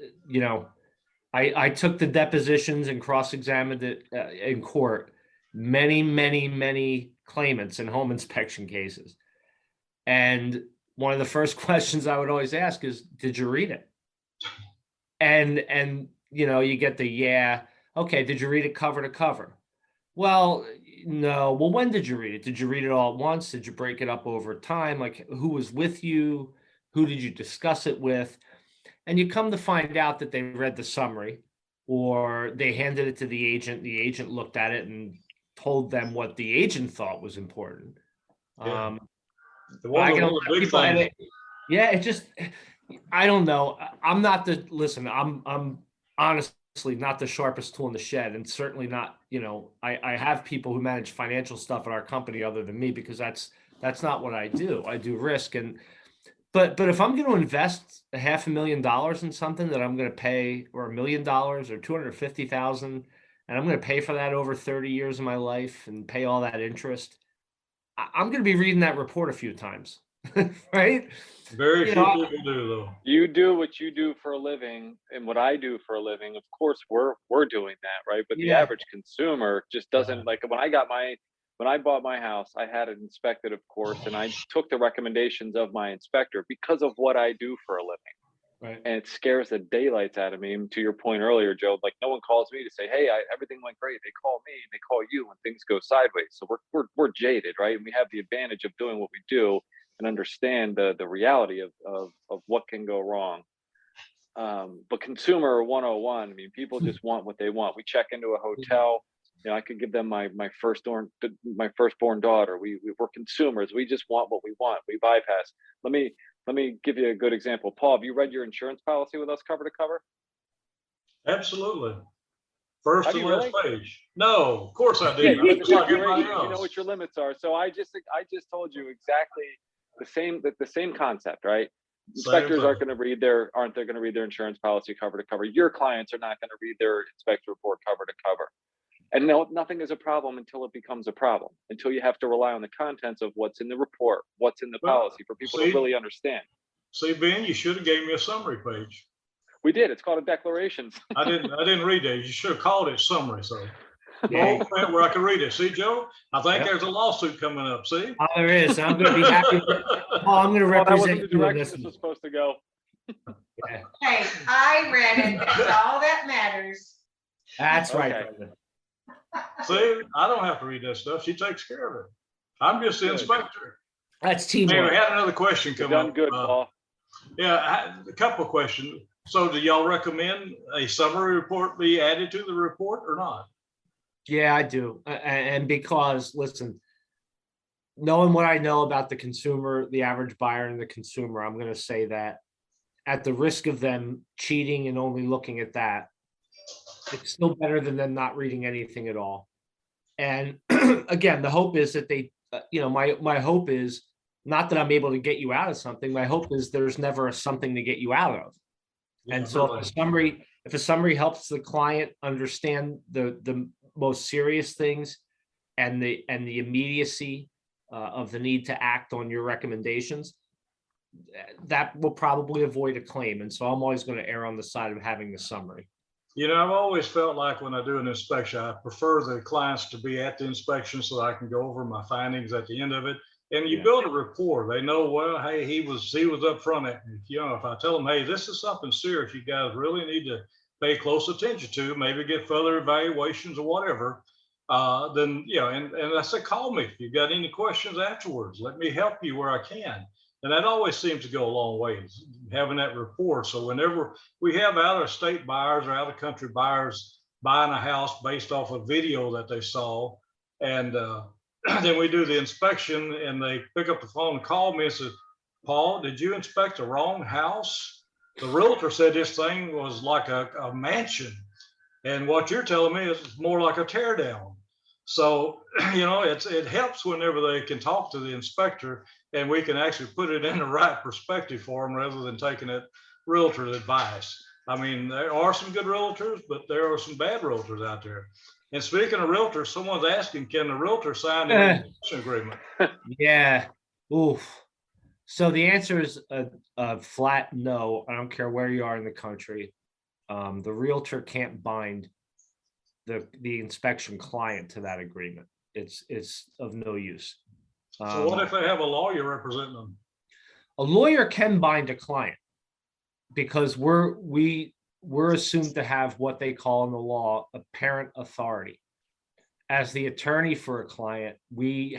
I took the depositions and cross-examined it in court, many claimants in home inspection cases. And one of the first questions I would always ask is, did you read it? And you get the, okay, did you read it cover to cover? Well, no. Well, when did you read it? Did you read it all at once? Did you break it up over time? Like, who was with you? Who did you discuss it with? And you come to find out that they read the summary, or they handed it to the agent. The agent looked at it and told them what the agent thought was important. Yeah. It just, I don't know. I'm honestly not the sharpest tool in the shed, and certainly not, I have people who manage financial stuff at our company other than me, because that's not what I do. I do risk. But if I'm going to invest $500,000 in something that I'm going to pay, or $1 million or $250,000, and I'm going to pay for that over 30 years of my life and pay all that interest, I'm going to be reading that report a few times. Right? Very few people do, though. You do what you do for a living, and what I do for a living. Of course, we're doing that, right? But the average consumer just doesn't. Like, when I bought my house, I had it inspected, of course, and I took the recommendations of my inspector because of what I do for a living. Right. And it scares the daylights out of me. And to your point earlier, Joe, like, no one calls me to say, hey, everything went great. They call me, and they call you when things go sideways. So we're jaded, right? And we have the advantage of doing what we do and understand the reality of what can go wrong. But consumer 101, I mean, people just want what they want. We check into a hotel, I could give them my firstborn daughter. We're consumers. We just want what we want. We bypass. Let me give you a good example. Paul, have you read your insurance policy with us cover to cover? Absolutely. First and last page. No, of course I did. You know what your limits are. So I just told you exactly the same concept, right? Inspectors aren't going to read their insurance policy cover to cover. Your clients are not going to read their inspector report cover to cover. And no, nothing is a problem until it becomes a problem, until you have to rely on the contents of what's in the report, what's in the policy, for people to really understand. See, Ben, you should have gave me a summary page. We did. It's called a declarations. I didn't read that. You should have called it summary. So where I can read it. See, Joe, I think there's a lawsuit coming up. See? Oh, there is. I'm going to be happy. I'm going to represent that wasn't the direction this was supposed to go. Hey, I read it. That's all that matters. That's right, Brenda. See, I don't have to read that stuff. She takes care of it. I'm just the inspector. That's teamwork. Hey, we had another question come up. Good, Paul. A couple of questions. So do y'all recommend a summary report be added to the report or not? Yeah, I do. And because, listen, knowing what I know about the consumer, the average buyer and the consumer, I'm going to say that at the risk of them cheating and only looking at that, it's still better than them not reading anything at all. And again, the hope is that they, my hope is not that I'm able to get you out of something. My hope is there's never something to get you out of. And so if a summary helps the client understand the most serious things and the immediacy of the need to act on your recommendations, that will probably avoid a claim. And so I'm always going to err on the side of having the summary. I've always felt like when I do an inspection, I prefer the clients to be at the inspection so that I can go over my findings at the end of it. And you build a rapport. They know, well, hey, he was up front at me. If I tell them, hey, this is something serious you guys really need to pay close attention to, maybe get further evaluations or whatever, then, and I said, call me if you've got any questions afterwards. Let me help you where I can. And that always seems to go a long way. having that report. So whenever we have out of state buyers or out of country buyers buying a house based off a video that they saw, and then we do the inspection and they pick up the phone and call me and say, Paul, did you inspect the wrong house? The realtor said this thing was like a mansion. And what you're telling me is more like a tear down. So, it helps whenever they can talk to the inspector and we can actually put it in the right perspective for them rather than taking it realtor's advice. I mean, there are some good realtors, but there are some bad realtors out there. And speaking of realtors, someone's asking, can the realtor sign the agreement? Yeah. Oof. So the answer is a flat no. I don't care where you are in the country. The realtor can't bind the inspection client to that agreement. It's of no use. So what if they have a lawyer representing them? A lawyer can bind a client because we're assumed to have what they call in the law apparent authority. As the attorney for a client, we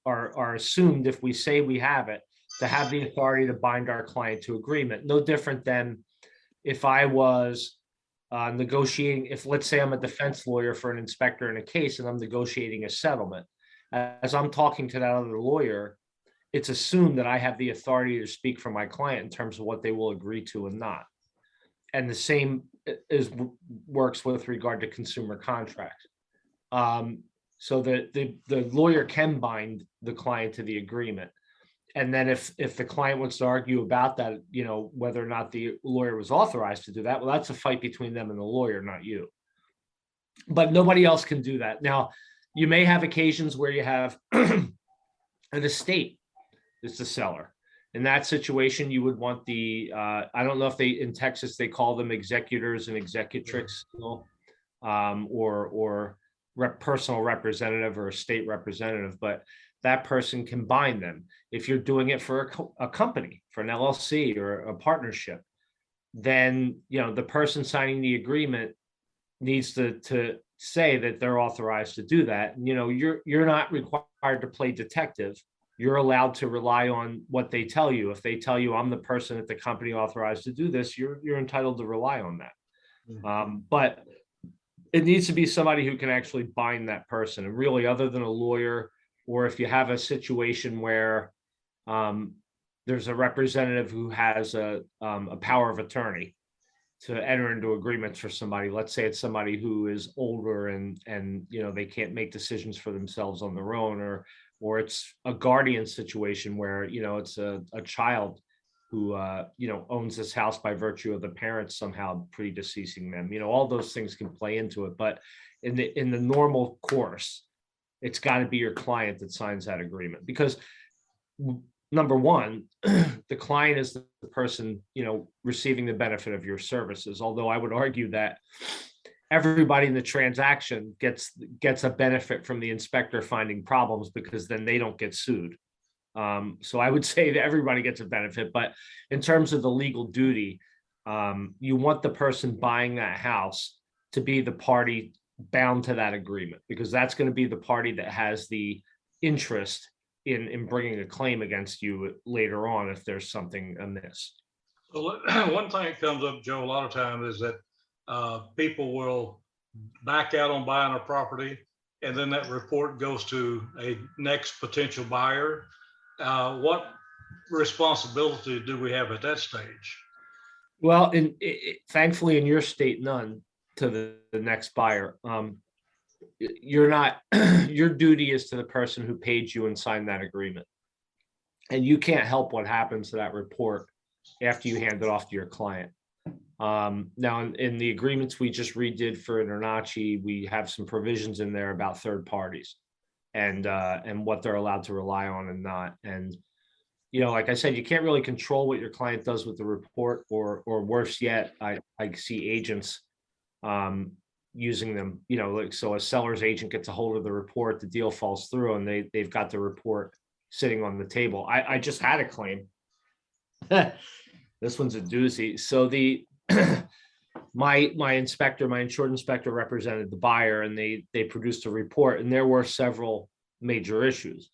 are assumed, if we say we have it, to have the authority to bind our client to agreement. No different than if I was negotiating, if let's say I'm a defense lawyer for an inspector in a case and I'm negotiating a settlement. As I'm talking to that other lawyer, it's assumed that I have the authority to speak for my client in terms of what they will agree to and not. And the same works with regard to consumer contracts. So the lawyer can bind the client to the agreement. And then if the client wants to argue about that, whether or not the lawyer was authorized to do that, well, that's a fight between them and the lawyer, not you. But nobody else can do that. Now, you may have occasions where you have an estate is the seller. In that situation, you would want I don't know if in Texas, they call them executors and executrix, or personal representative or a state representative, but that person can bind them. If you're doing it for a company, for an LLC or a partnership, then, the person signing the agreement needs to say that they're authorized to do that. You're not required to play detective. You're allowed to rely on what they tell you. If they tell you I'm the person at the company authorized to do this, you're entitled to rely on that. Mm-hmm. But it needs to be somebody who can actually bind that person. And really, other than a lawyer, or if you have a situation where there's a representative who has a power of attorney to enter into agreements for somebody. Let's say it's somebody who is older and they can't make decisions for themselves on their own, or it's a guardian situation where it's a child who owns this house by virtue of the parents somehow predeceasing them. All those things can play into it. But in the normal course, it's got to be your client that signs that agreement, because number one, the client is the person receiving the benefit of your services. Although I would argue that everybody in the transaction gets a benefit from the inspector finding problems, because then they don't get sued. So I would say that everybody gets a benefit, but in terms of the legal duty, you want the person buying that house to be the party bound to that agreement, because that's going to be the party that has the interest in bringing a claim against you later on if there's something amiss. So one thing that comes up, Joe, a lot of times is that people will back out on buying a property, and then that report goes to a next potential buyer. What responsibility do we have at that stage? Well, thankfully in your state, none to the next buyer. You're not, your duty is to the person who paid you and signed that agreement. And you can't help what happens to that report after you hand it off to your client. Now, in the agreements we just redid for InterNACHI, we have some provisions in there about third parties and what they're allowed to rely on and not. And, like I said, you can't really control what your client does with the report, or worse yet, I see agents using them, like, so a seller's agent gets a hold of the report, the deal falls through, and they've got the report sitting on the table. I just had a claim. This one's a doozy. So my insured inspector represented the buyer, and they produced a report, and there were several major issues.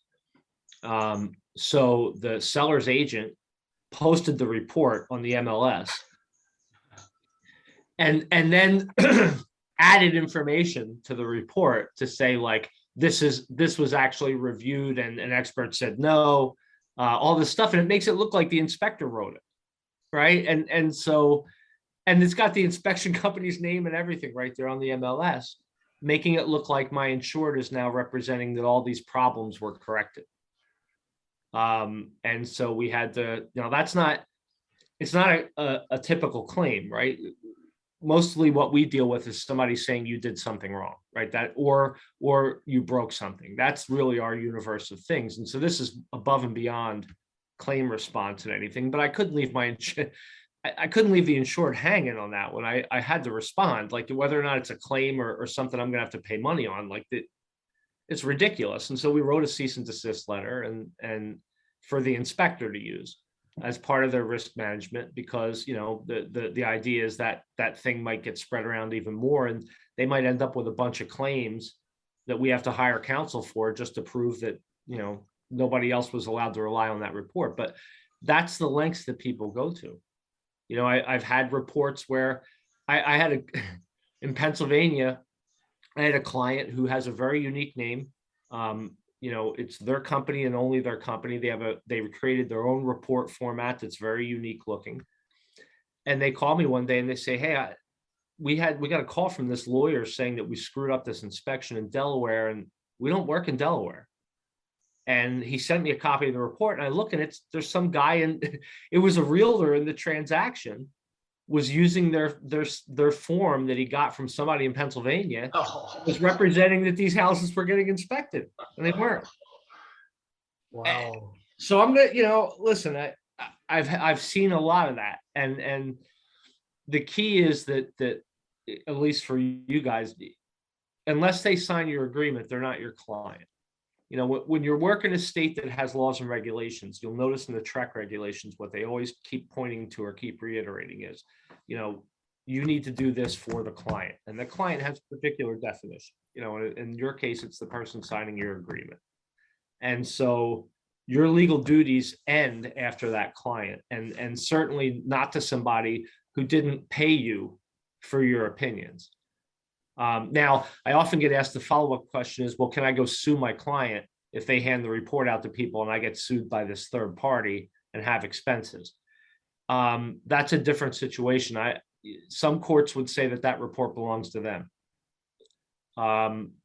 So the seller's agent posted the report on the MLS, and then added information to the report to say, like, this was actually reviewed and an expert said no, all this stuff, and it makes it look like the inspector wrote it, right? And so, and it's got the inspection company's name and everything right there on the MLS, making it look like my insured is now representing that all these problems were corrected. And so we had to, it's not a typical claim, right? Mostly what we deal with is somebody saying you did something wrong, right? That or you broke something. That's really our universe of things. And so this is above and beyond claim response and anything, but I couldn't leave I couldn't leave the insured hanging on that one. I had to respond, like, whether or not it's a claim or something I'm gonna have to pay money on, like, that it's ridiculous. And so we wrote a cease and desist letter and for the inspector to use as part of their risk management, because the idea is that that thing might get spread around even more, and they might end up with a bunch of claims that we have to hire counsel for just to prove that nobody else was allowed to rely on that report. But that's the lengths that people go to. I've had reports where I had in Pennsylvania, I had a client who has a very unique name. It's their company and only their company. They created their own report format that's very unique looking. And they call me one day and they say, hey, we got a call from this lawyer saying that we screwed up this inspection in Delaware and we don't work in Delaware. And he sent me a copy of the report, and I look, and there's some guy, and it was a realtor in the transaction was using their form that he got from somebody in Pennsylvania, was representing that these houses were getting inspected, and they weren't. Wow. So I'm gonna, listen, I've seen a lot of that, and the key is that at least for you guys, unless they sign your agreement, they're not your client. When you're working in a state that has laws and regulations, you'll notice in the TREC regulations, what they always keep pointing to or keep reiterating is, you need to do this for the client, and the client has a particular definition. In your case, it's the person signing your agreement. And so your legal duties end after that client, and certainly not to somebody who didn't pay you for your opinions. Now, I often get asked the follow-up question is, well, can I go sue my client if they hand the report out to people and I get sued by this third party and have expenses? That's a different situation. Some courts would say that report belongs to them.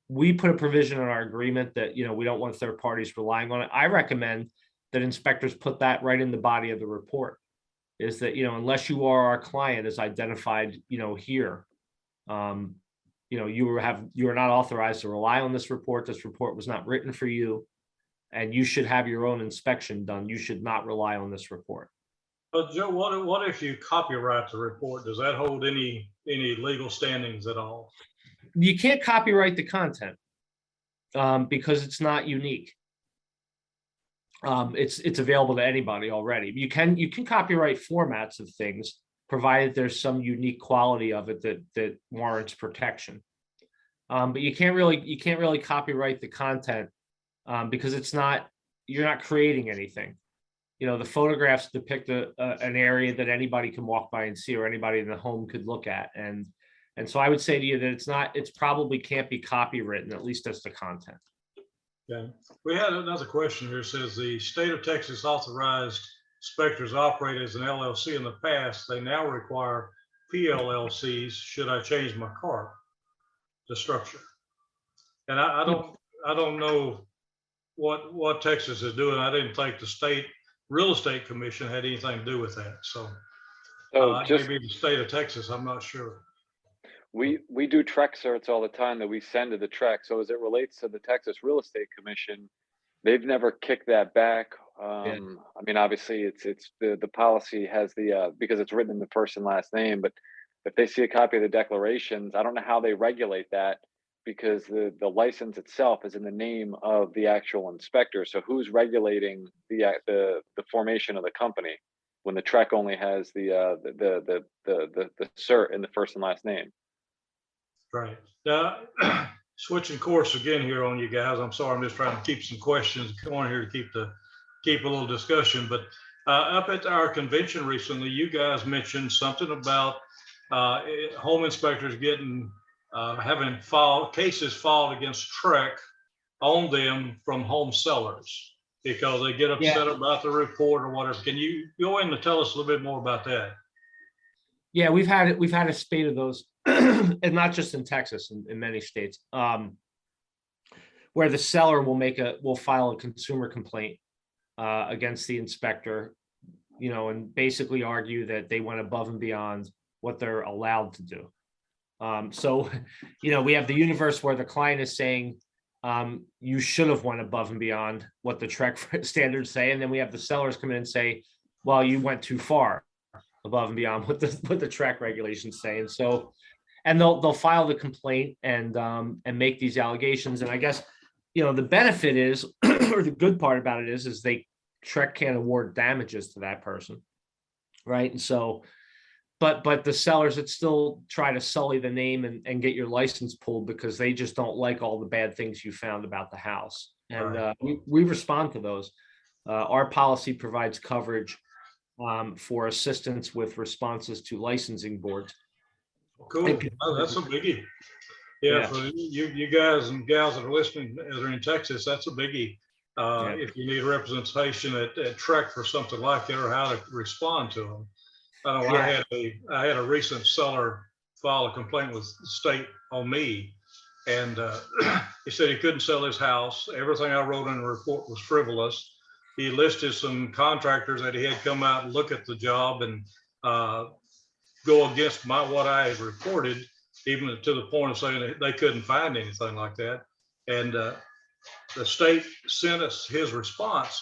We put a provision in our agreement that, we don't want third parties relying on it. I recommend that inspectors put that right in the body of the report, is that, unless you are our client as identified, here, you are not authorized to rely on this report. This report was not written for you, and you should have your own inspection done. You should not rely on this report. But Joe, what if you copyright the report? Does that hold any legal standings at all? You can't copyright the content because it's not unique. It's available to anybody already. You can copyright formats of things, provided there's some unique quality of it that warrants protection. But you can't really copyright the content because you're not creating anything. The photographs depict an area that anybody can walk by and see, or anybody in the home could look at. And so I would say to you that it's probably can't be copywritten, at least as the content. Okay. We had another question here. It says the state of Texas authorized inspectors operate as an LLC in the past. They now require PLLCs. Should I change my CARP, the structure? And I don't know what Texas is doing. I didn't think the state real estate commission had anything to do with that. So maybe the state of Texas, I'm not sure. We do TREC certs all the time that we send to the TREC. So as it relates to the Texas Real Estate Commission, they've never kicked that back. I mean, obviously it's the policy has because it's written in the first and last name, but if they see a copy of the declarations, I don't know how they regulate that, because the license itself is in the name of the actual inspector. So who's regulating the formation of the company when the TREC only has the cert in the first and last name? Right. Switching course again here on you guys. I'm sorry, I'm just trying to keep some questions going here to keep a little discussion. But Up at our convention recently, you guys mentioned something about home inspectors getting having cases filed against Trek on them from home sellers because they get upset about the report or whatever. Can you go in and tell us a little bit more about that? Yeah, we've had a spate of those, and not just in Texas, in many states, where the seller will file a consumer complaint against the inspector, and basically argue that they went above and beyond what they're allowed to do. So, we have the universe where the client is saying, you should have went above and beyond what the Trek standards say. And then we have the sellers come in and say, well, you went too far above and beyond what the Trek regulations say. And so, and they'll file the complaint and make these allegations. And I guess, the benefit is, or the good part about it is Trek can't award damages to that person. Right. And so, but the sellers that still try to sully the name and get your license pulled because they just don't like all the bad things you found about the house. And Right. We respond to those. Our policy provides coverage for assistance with responses to licensing boards. Cool. Oh, that's a biggie. Yeah, for you guys and gals that are listening that are in Texas, that's a biggie. If you need representation at Trek for something like that or how to respond to them. I know I had a recent seller file a complaint with the state on me, and he said he couldn't sell his house. Everything I wrote in the report was frivolous. He listed some contractors that he had come out and look at the job and go against what I had reported, even to the point of saying that they couldn't find anything like that. And the state sent us his response.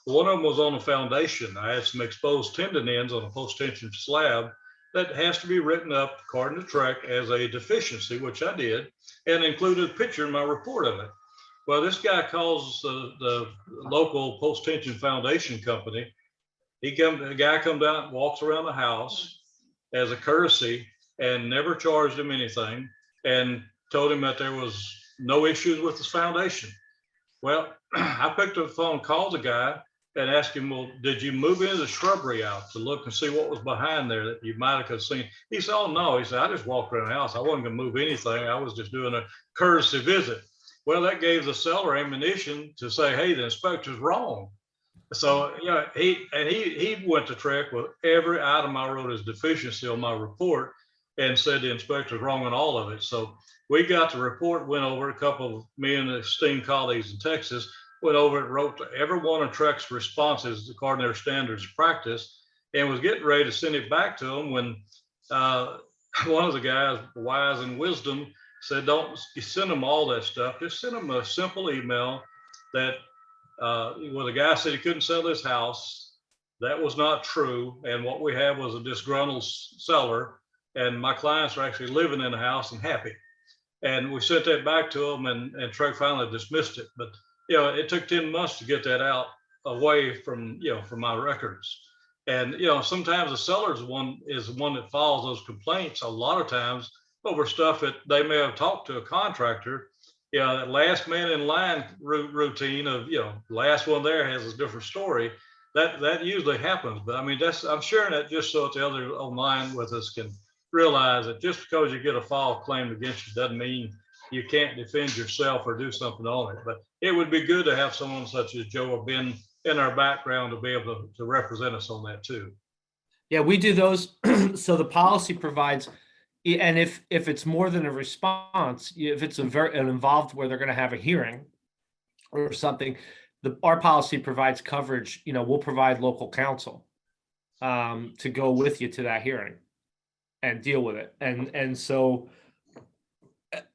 One of them was on a foundation. I had some exposed tendon ends on a post-tension slab that has to be written up according to Trek as a deficiency, which I did, and included a picture in my report of it. Well, this guy calls the local post-tension foundation company. The guy comes out and walks around the house as a courtesy and never charged him anything and told him that there was no issues with his foundation. Well, I picked up the phone, called the guy, and asked him, well, did you move into the shrubbery out to look and see what was behind there that you might have seen? He said, oh, no. He said, I just walked around the house. I wasn't going to move anything. I was just doing a courtesy visit. Well, that gave the seller ammunition to say, hey, the inspector's wrong. So, he went to Trek with every item I wrote as deficiency on my report and said the inspector's wrong on all of it. So we got the report, went over, a couple of me and esteemed colleagues in Texas went over it, wrote to every one of Trek's responses according to their standards of practice, and was getting ready to send it back to them when one of the guys, wise and wisdom, said, don't send them all that stuff. Just send them a simple email that, well, the guy said he couldn't sell his house. That was not true. And what we had was a disgruntled seller, and my clients are actually living in the house and happy. And we sent that back to them, and Trek finally dismissed it. But it took 10 months to get that out away from my records. And sometimes the seller is the one that files those complaints a lot of times over stuff that they may have talked to a contractor. That last man in line routine of last one there has a different story. That usually happens. But I mean, I'm sharing that just so that the other online with us can realize that just because you get a file claimed against you doesn't mean you can't defend yourself or do something on it. But it would be good to have someone such as Joe or Ben in our background to be able to represent us on that too. Yeah, we do those. So the policy provides, and if it's more than a response, if it's an involved where they're going to have a hearing or something, our policy provides coverage. We'll provide local counsel to go with you to that hearing and deal with it. And so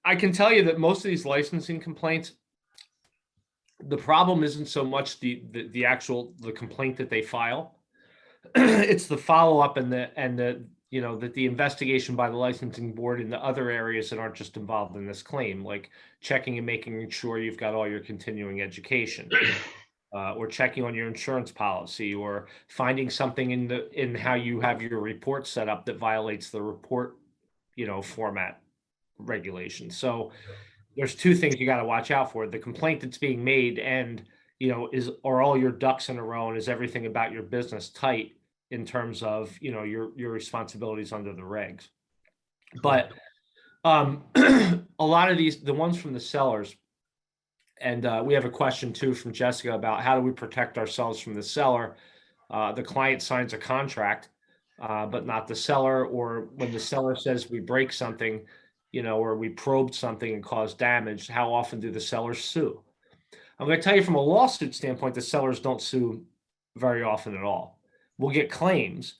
I can tell you that most of these licensing complaints, the problem isn't so much the actual complaint that they file. It's the follow-up and the that the investigation by the licensing board in the other areas that aren't just involved in this claim, like checking and making sure you've got all your continuing education, or checking on your insurance policy, or finding something in how you have your report set up that violates the report, format regulations. So there's two things you got to watch out for: the complaint that's being made and are all your ducks in a row, and is everything about your business tight in terms of, your responsibilities under the regs. But a lot of the ones from the sellers, and we have a question too from Jessica about how do we protect ourselves from the seller. The client signs a contract, but not the seller, or when the seller says we break something, or we probed something and caused damage, how often do the sellers sue? I'm going to tell you from a lawsuit standpoint, the sellers don't sue very often at all. We'll get claims,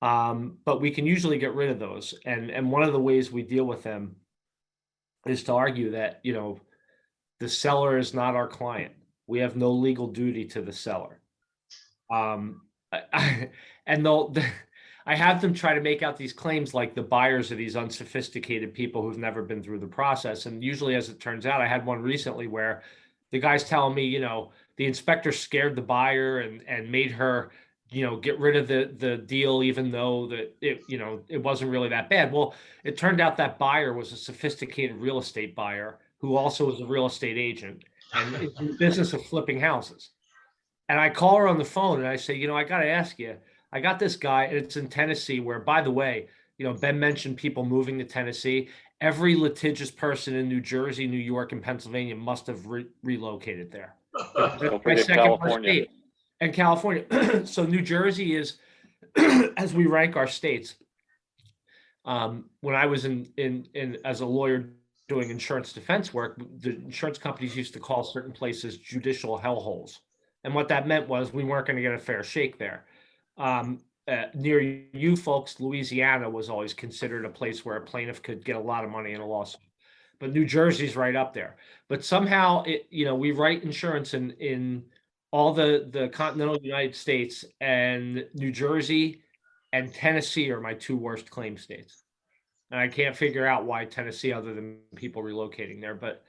but we can usually get rid of those. And one of the ways we deal with them is to argue that, the seller is not our client. We have no legal duty to the seller. And I have them try to make out these claims like the buyers are these unsophisticated people who've never been through the process. And usually, as it turns out, I had one recently where the guy's telling me, the inspector scared the buyer and made her, get rid of the deal, even though it wasn't really that bad. Well, it turned out that buyer was a sophisticated real estate buyer who also was a real estate agent and is in the business of flipping houses. And I call her on the phone and I say, I got to ask you, I got this guy, and it's in Tennessee, where, by the way, Ben mentioned people moving to Tennessee. Every litigious person in New Jersey, New York, and Pennsylvania must have relocated there. Don't forget California. And California. So New Jersey is, as we rank our states, when I was in as a lawyer doing insurance defense work, the insurance companies used to call certain places judicial hellholes. And what that meant was we weren't going to get a fair shake there. Near you folks, Louisiana was always considered a place where a plaintiff could get a lot of money in a lawsuit. But New Jersey's right up there. But somehow, we write insurance in all the continental United States, and New Jersey and Tennessee are my two worst claim states. And I can't figure out why Tennessee, other than people relocating there. But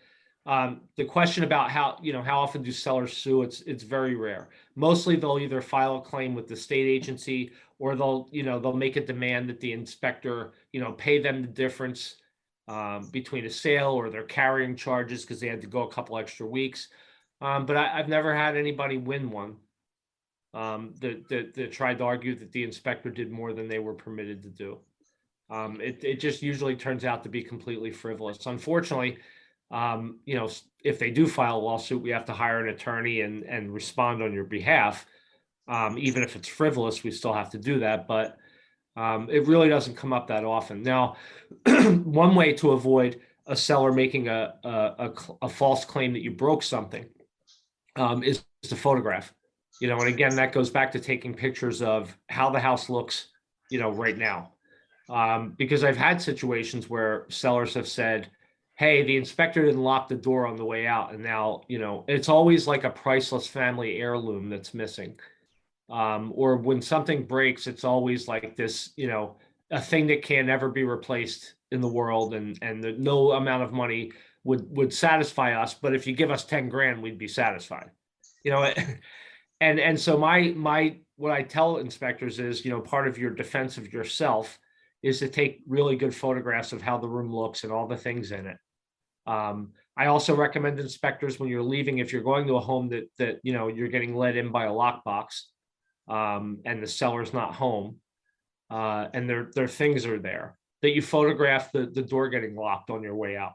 the question about how often do sellers sue, it's very rare. Mostly they'll either file a claim with the state agency, or they'll make a demand that the inspector, pay them the difference between a sale or their carrying charges because they had to go a couple extra weeks. But I've never had anybody win one that tried to argue that the inspector did more than they were permitted to do. It just usually turns out to be completely frivolous. Unfortunately, if they do file a lawsuit, we have to hire an attorney and respond on your behalf. Even if it's frivolous, we still have to do that. But it really doesn't come up that often. Now, one way to avoid a seller making a false claim that you broke something is to photograph. And again, that goes back to taking pictures of how the house looks, right now. Because I've had situations where sellers have said, hey, the inspector didn't lock the door on the way out. And now, it's always like a priceless family heirloom that's missing. Or when something breaks, it's always like this, a thing that can never be replaced in the world. And no amount of money would satisfy us. But if you give us 10 grand, we'd be satisfied, and so what I tell inspectors is, part of your defense of yourself is to take really good photographs of how the room looks and all the things in it. I also recommend inspectors, when you're leaving, if you're going to a home that you're getting let in by a lockbox, and the seller's not home, and their things are there, that you photograph the door getting locked on your way out.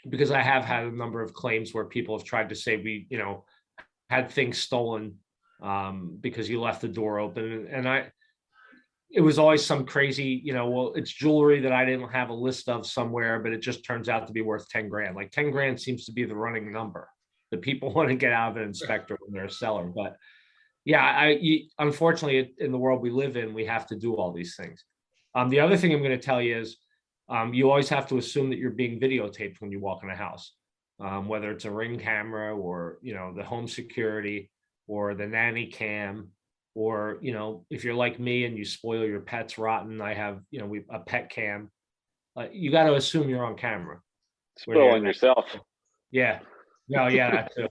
Because I have had a number of claims where people have tried to say we, had things stolen because you left the door open, and it was always some crazy, well, it's jewelry that I didn't have a list of somewhere, but it just turns out to be worth 10 grand. Like 10 grand seems to be the running number that people want to get out of an inspector when they're a seller. But yeah, unfortunately, in the world we live in, we have to do all these things. The other thing I'm going to tell you is you always have to assume that you're being videotaped when you walk in a house, whether it's a Ring camera or, the home security or the nanny cam. Or, if you're like me and you spoil your pets rotten, I have, a pet cam. You got to assume you're on camera. Spoiling yourself. Yeah. No, yeah, that too.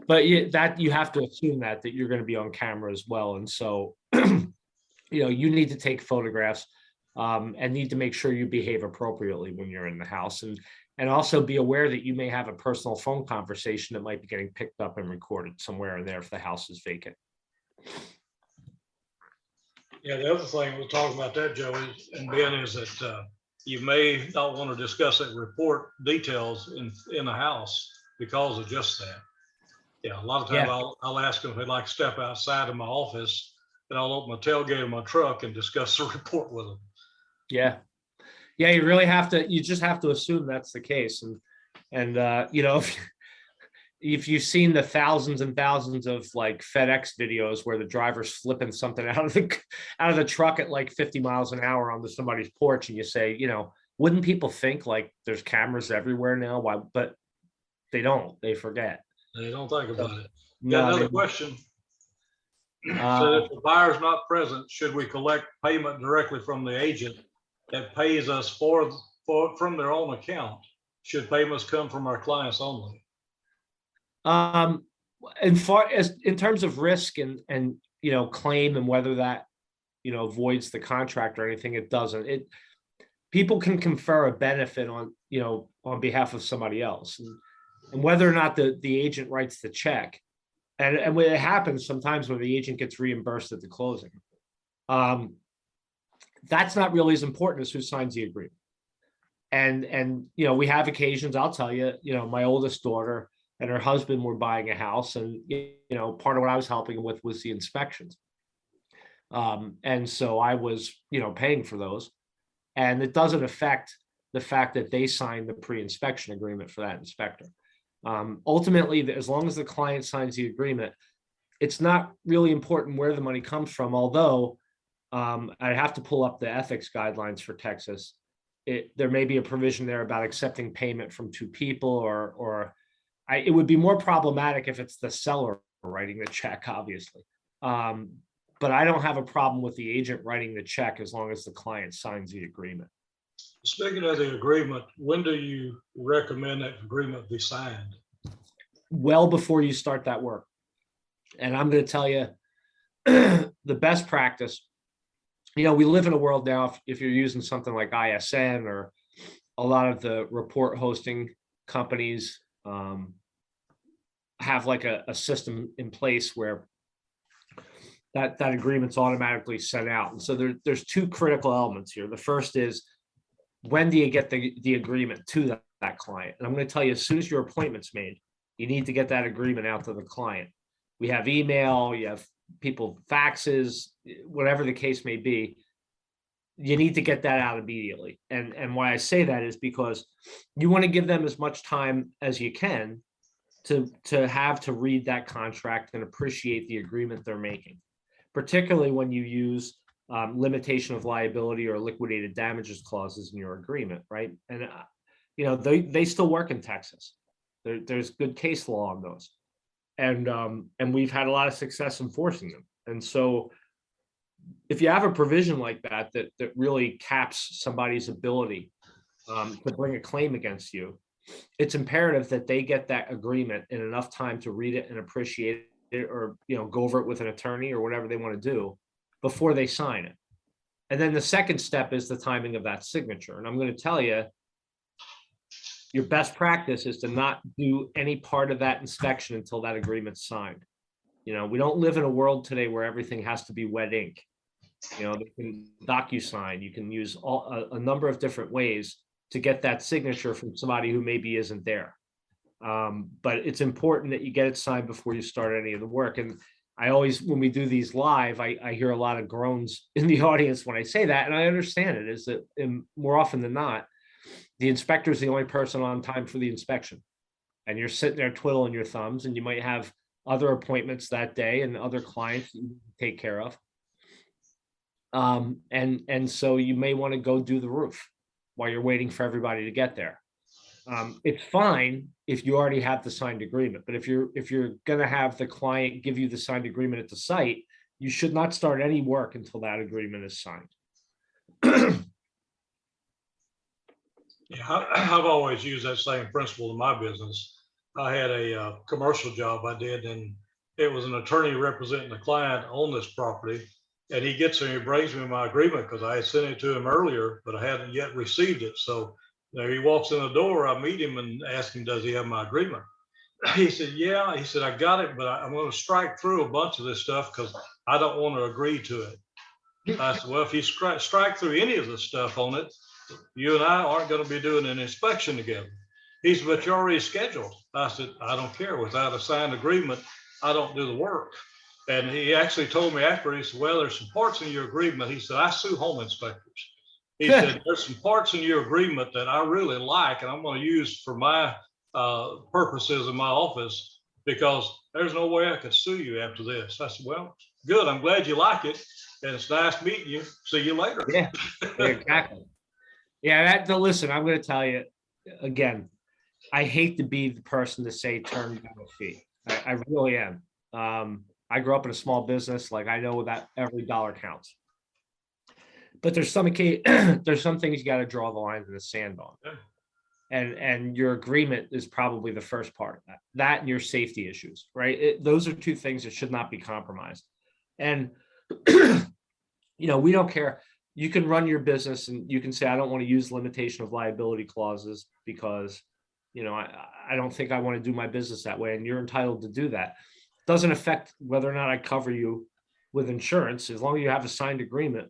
But you have to assume that you're going to be on camera as well. And so, you need to take photographs and need to make sure you behave appropriately when you're in the house. And And also be aware that you may have a personal phone conversation that might be getting picked up and recorded somewhere in there if the house is vacant. Yeah, the other thing we're talking about that, Joe, and Ben, is that you may not want to discuss that report details in the house because of just that. Yeah, a lot of times I'll ask them if they'd like to step outside of my office, and I'll open my tailgate of my truck and discuss the report with them. Yeah. Yeah, you really have to, you just have to assume that's the case. And you know, if you've seen the thousands and thousands of like FedEx videos where the driver's flipping something out of the truck at like 50 miles an hour onto somebody's porch, and you say, you know, wouldn't people think like there's cameras everywhere now? Why? But they don't. They forget. They don't think about it. No, Got another question. So if the buyer's not present, should we collect payment directly from the agent that pays us from their own account? Should payments come from our clients only? In terms of risk and you know, claim and whether that, you know, voids the contract or anything, it doesn't. People can confer a benefit on, you know, on behalf of somebody else, and whether or not the agent writes the check, and when it happens sometimes when the agent gets reimbursed at the closing, that's not really as important as who signs the agreement. And you know, we have occasions, I'll tell you, you know, my oldest daughter and her husband were buying a house, and you know, part of what I was helping them with was the inspections. And so I was, you know, paying for those, and it doesn't affect the fact that they signed the pre-inspection agreement for that inspector. Ultimately, as long as the client signs the agreement, it's not really important where the money comes from, although I have to pull up the ethics guidelines for Texas. There may be a provision there about accepting payment from two people, or it would be more problematic if it's the seller writing the check, obviously. But I don't have a problem with the agent writing the check as long as the client signs the agreement. Speaking of the agreement, when do you recommend that agreement be signed? Well before you start that work. And I'm going to tell you the best practice. You know, we live in a world now, if you're using something like ISN or a lot of the report hosting companies have like a system in place where that agreement's automatically sent out. And so there's two critical elements here. The first is, when do you get the agreement to that client? And I'm going to tell you, as soon as your appointment's made, you need to get that agreement out to the client. We have email, you have people faxes, whatever the case may be. You need to get that out immediately. And why I say that is because you want to give them as much time as you can to have to read that contract and appreciate the agreement they're making, particularly when you use limitation of liability or liquidated damages clauses in your agreement, right? And you know, they still work in Texas. There's good case law on those, and we've had a lot of success enforcing them. And so, if you have a provision like that that really caps somebody's ability to bring a claim against you, it's imperative that they get that agreement in enough time to read it and appreciate it, or you know, go over it with an attorney or whatever they want to do before they sign it. And then the second step is the timing of that signature. And I'm going to tell you, your best practice is to not do any part of that inspection until that agreement's signed. You know, we don't live in a world today where everything has to be wet ink. You know, they can DocuSign. You can use a number of different ways to get that signature from somebody who maybe isn't there. But it's important that you get it signed before you start any of the work. And I always, when we do these live, I hear a lot of groans in the audience when I say that, and I understand it. Is that more often than not, the inspector is the only person on time for the inspection, and you're sitting there twiddling your thumbs, and you might have other appointments that day and other clients that you take care of. And so you may want to go do the roof while you're waiting for everybody to get there. It's fine if you already have the signed agreement, but if you're going to have the client give you the signed agreement at the site, you should not start any work until that agreement is signed. Yeah, I've always used that same principle in my business. I had a commercial job I did, and it was an attorney representing the client on this property. And he gets there and he brings me my agreement because I had sent it to him earlier, but I hadn't yet received it. So There he walks in the door. I meet him and ask him, does he have my agreement? He said, yeah. He said, I got it, but I'm going to strike through a bunch of this stuff because I don't want to agree to it. I said, well, if you strike through any of the stuff on it, you and I aren't going to be doing an inspection together. He said, but you're already scheduled. I said, I don't care. Without a signed agreement, I don't do the work. And he actually told me after, he said, well, there's some parts in your agreement. He said, I sue home inspectors. He said, there's some parts in your agreement that I really like, and I'm going to use for my purposes in my office, because there's no way I could sue you after this. I said, well, good. I'm glad you like it. And it's nice meeting you. See you later. Yeah, exactly. Yeah, listen, I'm going to tell you again, I hate to be the person to say turn down a fee. I really am. I grew up in a small business. Like, I know that every dollar counts. But there's some there's some things you got to draw the line in the sand on. Yeah. And your agreement is probably the first part of that. That and your safety issues, right? Those are two things that should not be compromised. And we don't care. You can run your business and you can say, I don't want to use limitation of liability clauses because, I don't think I want to do my business that way. And you're entitled to do that. Doesn't affect whether or not I cover you with insurance. As long as you have a signed agreement,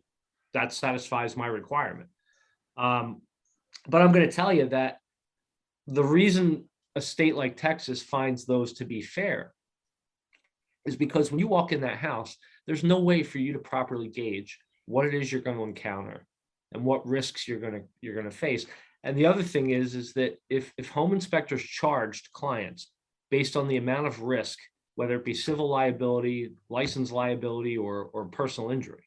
that satisfies my requirement. But I'm going to tell you that the reason a state like Texas finds those to be fair is because when you walk in that house, there's no way for you to properly gauge what it is you're going to encounter and what risks you're going to face. And the other thing is that if home inspectors charged clients based on the amount of risk, whether it be civil liability, license liability, or personal injury,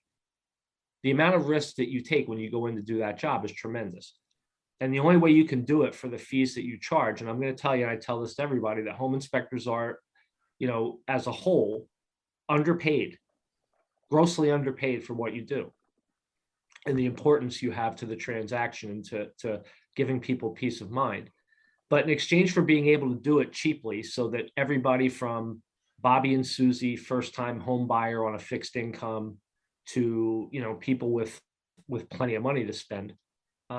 the amount of risk that you take when you go in to do that job is tremendous. And the only way you can do it for the fees that you charge, and I'm going to tell you, and I tell this to everybody, that home inspectors are, as a whole, underpaid, grossly underpaid for what you do and the importance you have to the transaction and to giving people peace of mind. But in exchange for being able to do it cheaply so that everybody from Bobby and Susie, first-time home buyer on a fixed income, to people with plenty of money to spend,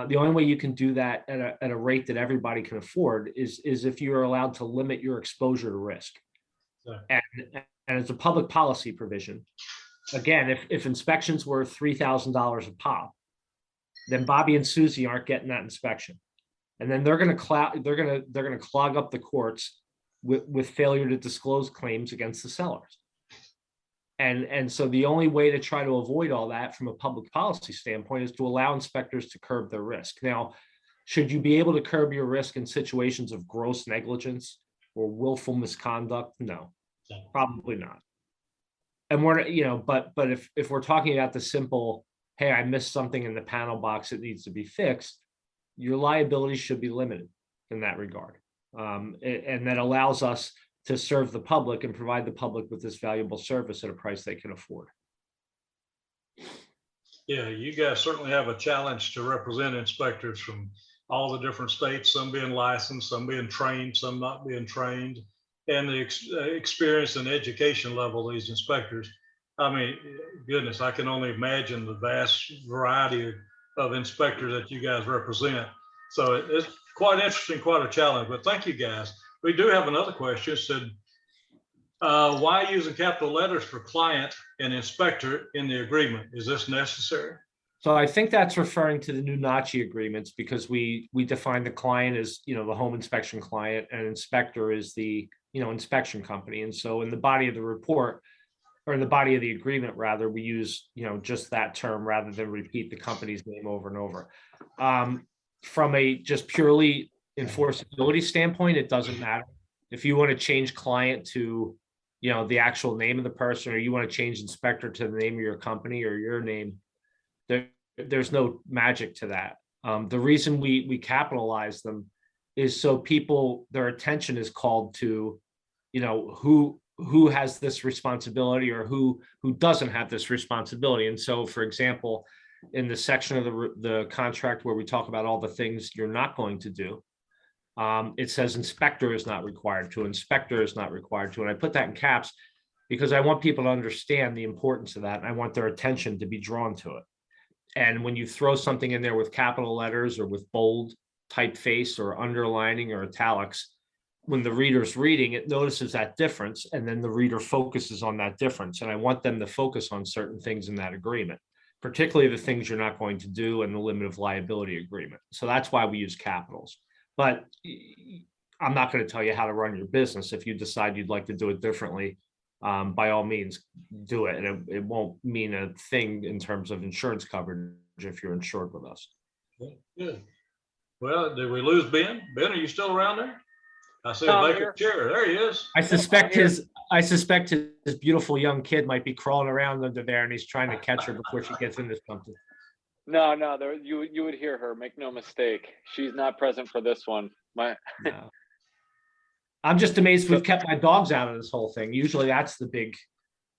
the only way you can do that at a rate that everybody can afford is if you are allowed to limit your exposure to risk. Yeah. And it's a public policy provision. Again, if inspections were $3,000 a pop, then Bobby and Susie aren't getting that inspection, and then they're going to clog up the courts with failure to disclose claims against the sellers. And so the only way to try to avoid all that from a public policy standpoint is to allow inspectors to curb their risk. Now, should you be able to curb your risk in situations of gross negligence or willful misconduct? No, probably not. And we're, but if we're talking about the simple, hey, I missed something in the panel box that needs to be fixed, your liability should be limited in that regard. And that allows us to serve the public and provide the public with this valuable service at a price they can afford. Yeah, you guys certainly have a challenge to represent inspectors from all the different states, some being licensed, some being trained, some not being trained, and the experience and education level of these inspectors. I mean, goodness, I can only imagine the vast variety of inspectors that you guys represent. So it's quite interesting, quite a challenge, but thank you guys. We do have another question. It said, why using capital letters for client and inspector in the agreement? Is this necessary? So I think that's referring to the new InterNACHI agreements, because we define the client as, the home inspection client, and inspector is the, inspection company. And so in the body of the report, or in the body of the agreement, rather, we use, just that term rather than repeat the company's name over and over. From a just purely enforceability standpoint, it doesn't matter. If you want to change client to, the actual name of the person, or you want to change inspector to the name of your company or your name, there's no magic to that. The reason we capitalize them is so people, their attention is called to, who has this responsibility or who doesn't have this responsibility. And so, for example, in the section of the contract where we talk about all the things you're not going to do, it says inspector is not required to, inspector is not required to. And I put that in caps because I want people to understand the importance of that. And I want their attention to be drawn to it. And when you throw something in there with capital letters or with bold, typeface or underlining or italics, when the reader's reading, it notices that difference, and then the reader focuses on that difference. And I want them to focus on certain things in that agreement, particularly the things you're not going to do and the limit of liability agreement. So that's why we use capitals. But I'm not going to tell you how to run your business. If you decide you'd like to do it differently, by all means, do it. And it won't mean a thing in terms of insurance coverage if you're insured with us. Good. Well, did we lose Ben? Ben, are you still around there? I see a Tom, vacant chair. There he is. I suspect his beautiful young kid might be crawling around under there, and he's trying to catch her before she gets into something. No, you would hear her. Make no mistake. She's not present for this one. No. I'm just amazed we've kept my dogs out of this whole thing. Usually that's the big,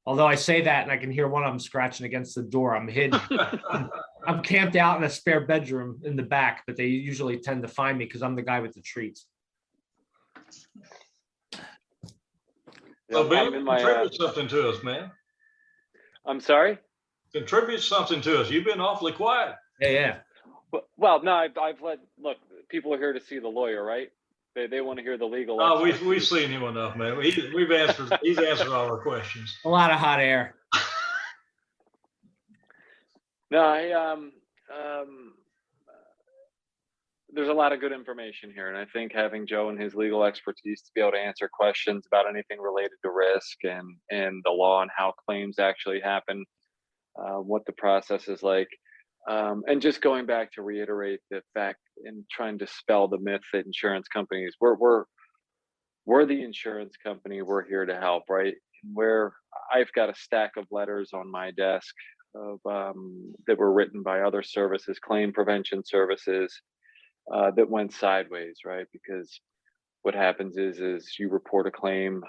although I say that and I can hear one of them scratching against the door. I'm hidden. I'm camped out in a spare bedroom in the back, but they usually tend to find me because I'm the guy with the treats. So Ben, contribute something to us, man. I'm sorry? Contribute something to us. You've been awfully quiet. Yeah. Well, no, I've look, people are here to see the lawyer, right? They want to hear the legal. Oh, we've seen him enough, man. He's answered all our questions. A lot of hot air. No, there's a lot of good information here, and I think having Joe and his legal expertise to be able to answer questions about anything related to risk and the law and how claims actually happen, what the process is like, and just going back to reiterate the fact and trying to dispel the myth that insurance companies we're the insurance company. We're here to help, right? Where I've got a stack of letters on my desk of that were written by other services, claim prevention services, that went sideways, right? Because what happens is you report a claim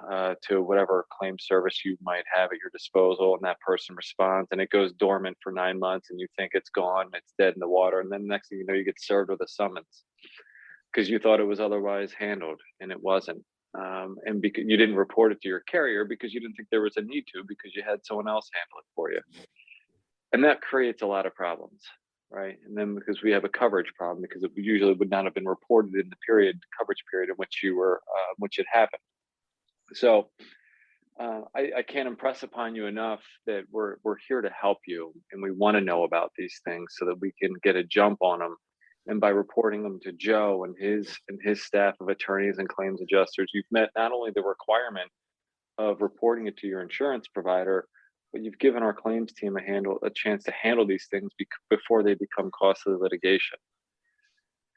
to whatever claim service you might have at your disposal, and that person responds, and it goes dormant for 9 months, and you think it's gone, it's dead in the water, and then next thing you know, you get served with a summons because you thought it was otherwise handled, and it wasn't. And because you didn't report it to your carrier because you didn't think there was a need to, because you had someone else handle it for you, and that creates a lot of problems. Right. And then because we have a coverage problem, because it usually would not have been reported in the coverage period in which you were, which it happened. So I can't impress upon you enough that we're here to help you, and we want to know about these things so that we can get a jump on them. And by reporting them to Joe and his staff of attorneys and claims adjusters, you've met not only the requirement of reporting it to your insurance provider, but you've given our claims team a chance to handle these things before they become costly litigation.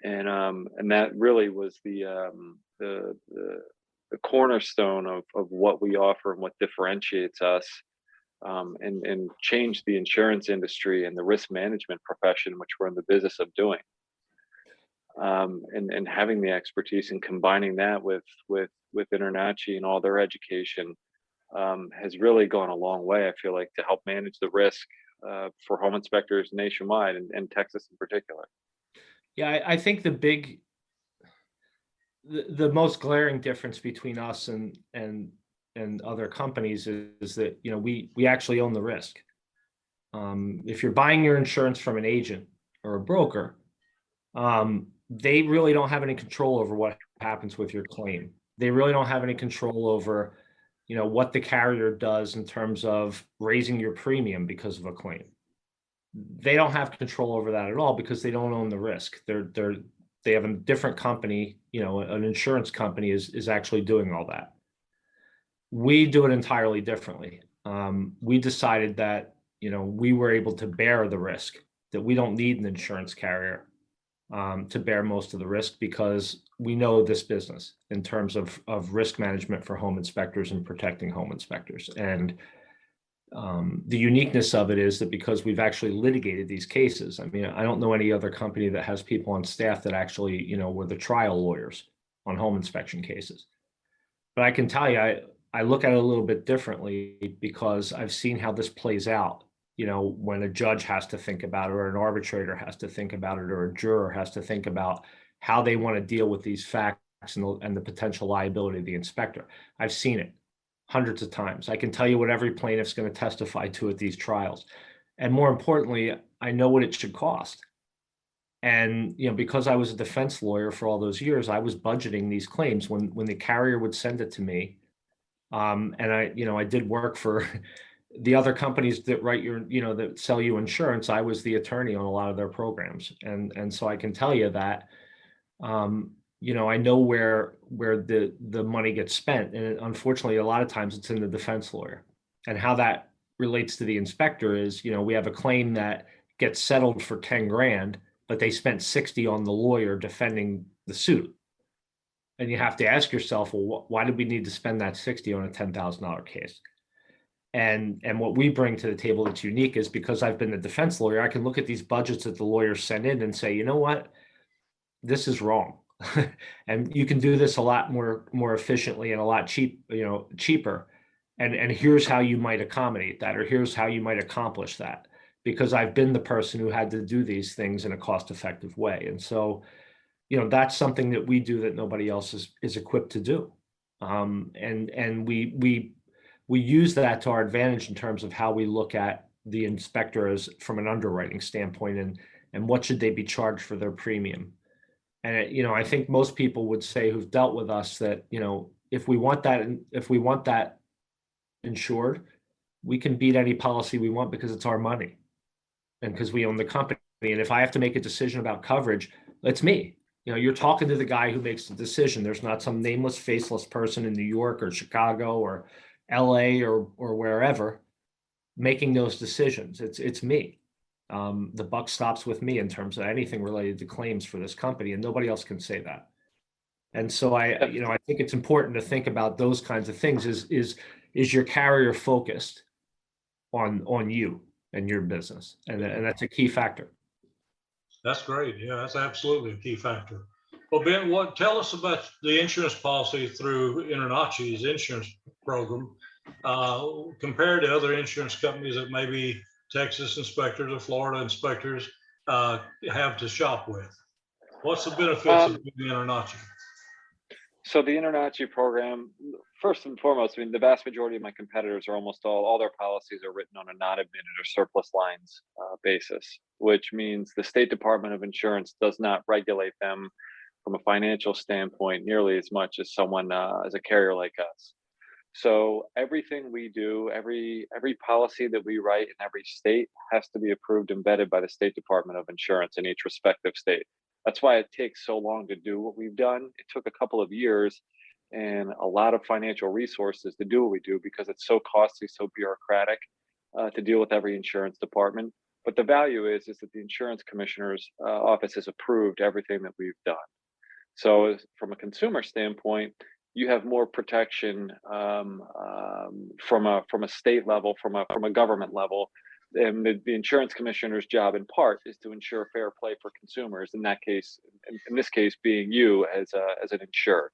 And that really was the cornerstone of what we offer and what differentiates us, and changed the insurance industry and the risk management profession, which we're in the business of doing. And having the expertise and combining that with InterNACHI and all their education, has really gone a long way, I feel like, to help manage the risk for home inspectors nationwide, and Texas in particular. Yeah, I think the most glaring difference between us and other companies is that, you know, we actually own the risk. If you're buying your insurance from an agent or a broker, they really don't have any control over what happens with your claim. They really don't have any control over, you know, what the carrier does in terms of raising your premium because of a claim. They don't have control over that at all because they don't own the risk. They have a different company, you know, an insurance company is actually doing all that. We do it entirely differently. We decided that, you know, we were able to bear the risk, that we don't need an insurance carrier to bear most of the risk, because we know this business in terms of risk management for home inspectors and protecting home inspectors. And the uniqueness of it is that because we've actually litigated these cases, I mean, I don't know any other company that has people on staff that actually, you know, were the trial lawyers on home inspection cases. But I can tell you, I look at it a little bit differently because I've seen how this plays out. You know, when a judge has to think about it, or an arbitrator has to think about it, or a juror has to think about how they want to deal with these facts and the potential liability of the inspector. I've seen it hundreds of times. I can tell you what every plaintiff's going to testify to at these trials. And more importantly, I know what it should cost. And, because I was a defense lawyer for all those years, I was budgeting these claims when the carrier would send it to me. And I did work for the other companies that write that sell you insurance. I was the attorney on a lot of their programs. And so I can tell you that, I know where the money gess spent. And unfortunately, a lot of times it's in the defense lawyer. And how that relates to the inspector is, we have a claim that gets settled for 10 grand, but they spent 60 on the lawyer defending the suit. And you have to ask yourself, well, why did we need to spend that 60 on a $10,000 case? And what we bring to the table that's unique is because I've been the defense lawyer, I can look at these budgets that the lawyers send in and say, you know what, this is wrong. And you can do this a lot more efficiently and a lot cheaper. And here's how you might accommodate that, or here's how you might accomplish that, because I've been the person who had to do these things in a cost-effective way. And so, that's something that we do that nobody else is equipped to do. And we use that to our advantage in terms of how we look at the inspector as from an underwriting standpoint, and what should they be charged for their premium. And I think most people would say who've dealt with us that, if we want that insured, we can beat any policy we want because it's our money and because we own the company. And if I have to make a decision about coverage, it's me. You're talking to the guy who makes the decision. There's not some nameless, faceless person in New York or Chicago or LA or wherever making those decisions. It's me. The buck stops with me in terms of anything related to claims for this company, and nobody else can say that. And so I think it's important to think about those kinds of things. Is your carrier focused on you and your business? And that's a key factor. That's great. Yeah, that's absolutely a key factor. Well, Ben, tell us about the insurance policy through InterNACHI's insurance program, compared to other insurance companies that maybe Texas inspectors or Florida inspectors have to shop with. What's the benefits of the InterNACHI? So the InterNACHI program, first and foremost, the vast majority of my competitors are almost all their policies are written on a non-admitted or surplus lines basis, which means the State Department of Insurance does not regulate them from a financial standpoint nearly as much as someone as a carrier like us. So everything we do, every policy that we write in every state has to be approved and vetted by the State Department of Insurance in each respective state. That's why it takes so long to do what we've done. It took a couple of years and a lot of financial resources to do what we do because it's so costly, so bureaucratic to deal with every insurance department. But the value is that the insurance commissioner's office has approved everything that we've done. So from a consumer standpoint, you have more protection from a state level, from a government level. And the insurance commissioner's job in part is to ensure fair play for consumers. In that case, in this case, being you as an insured.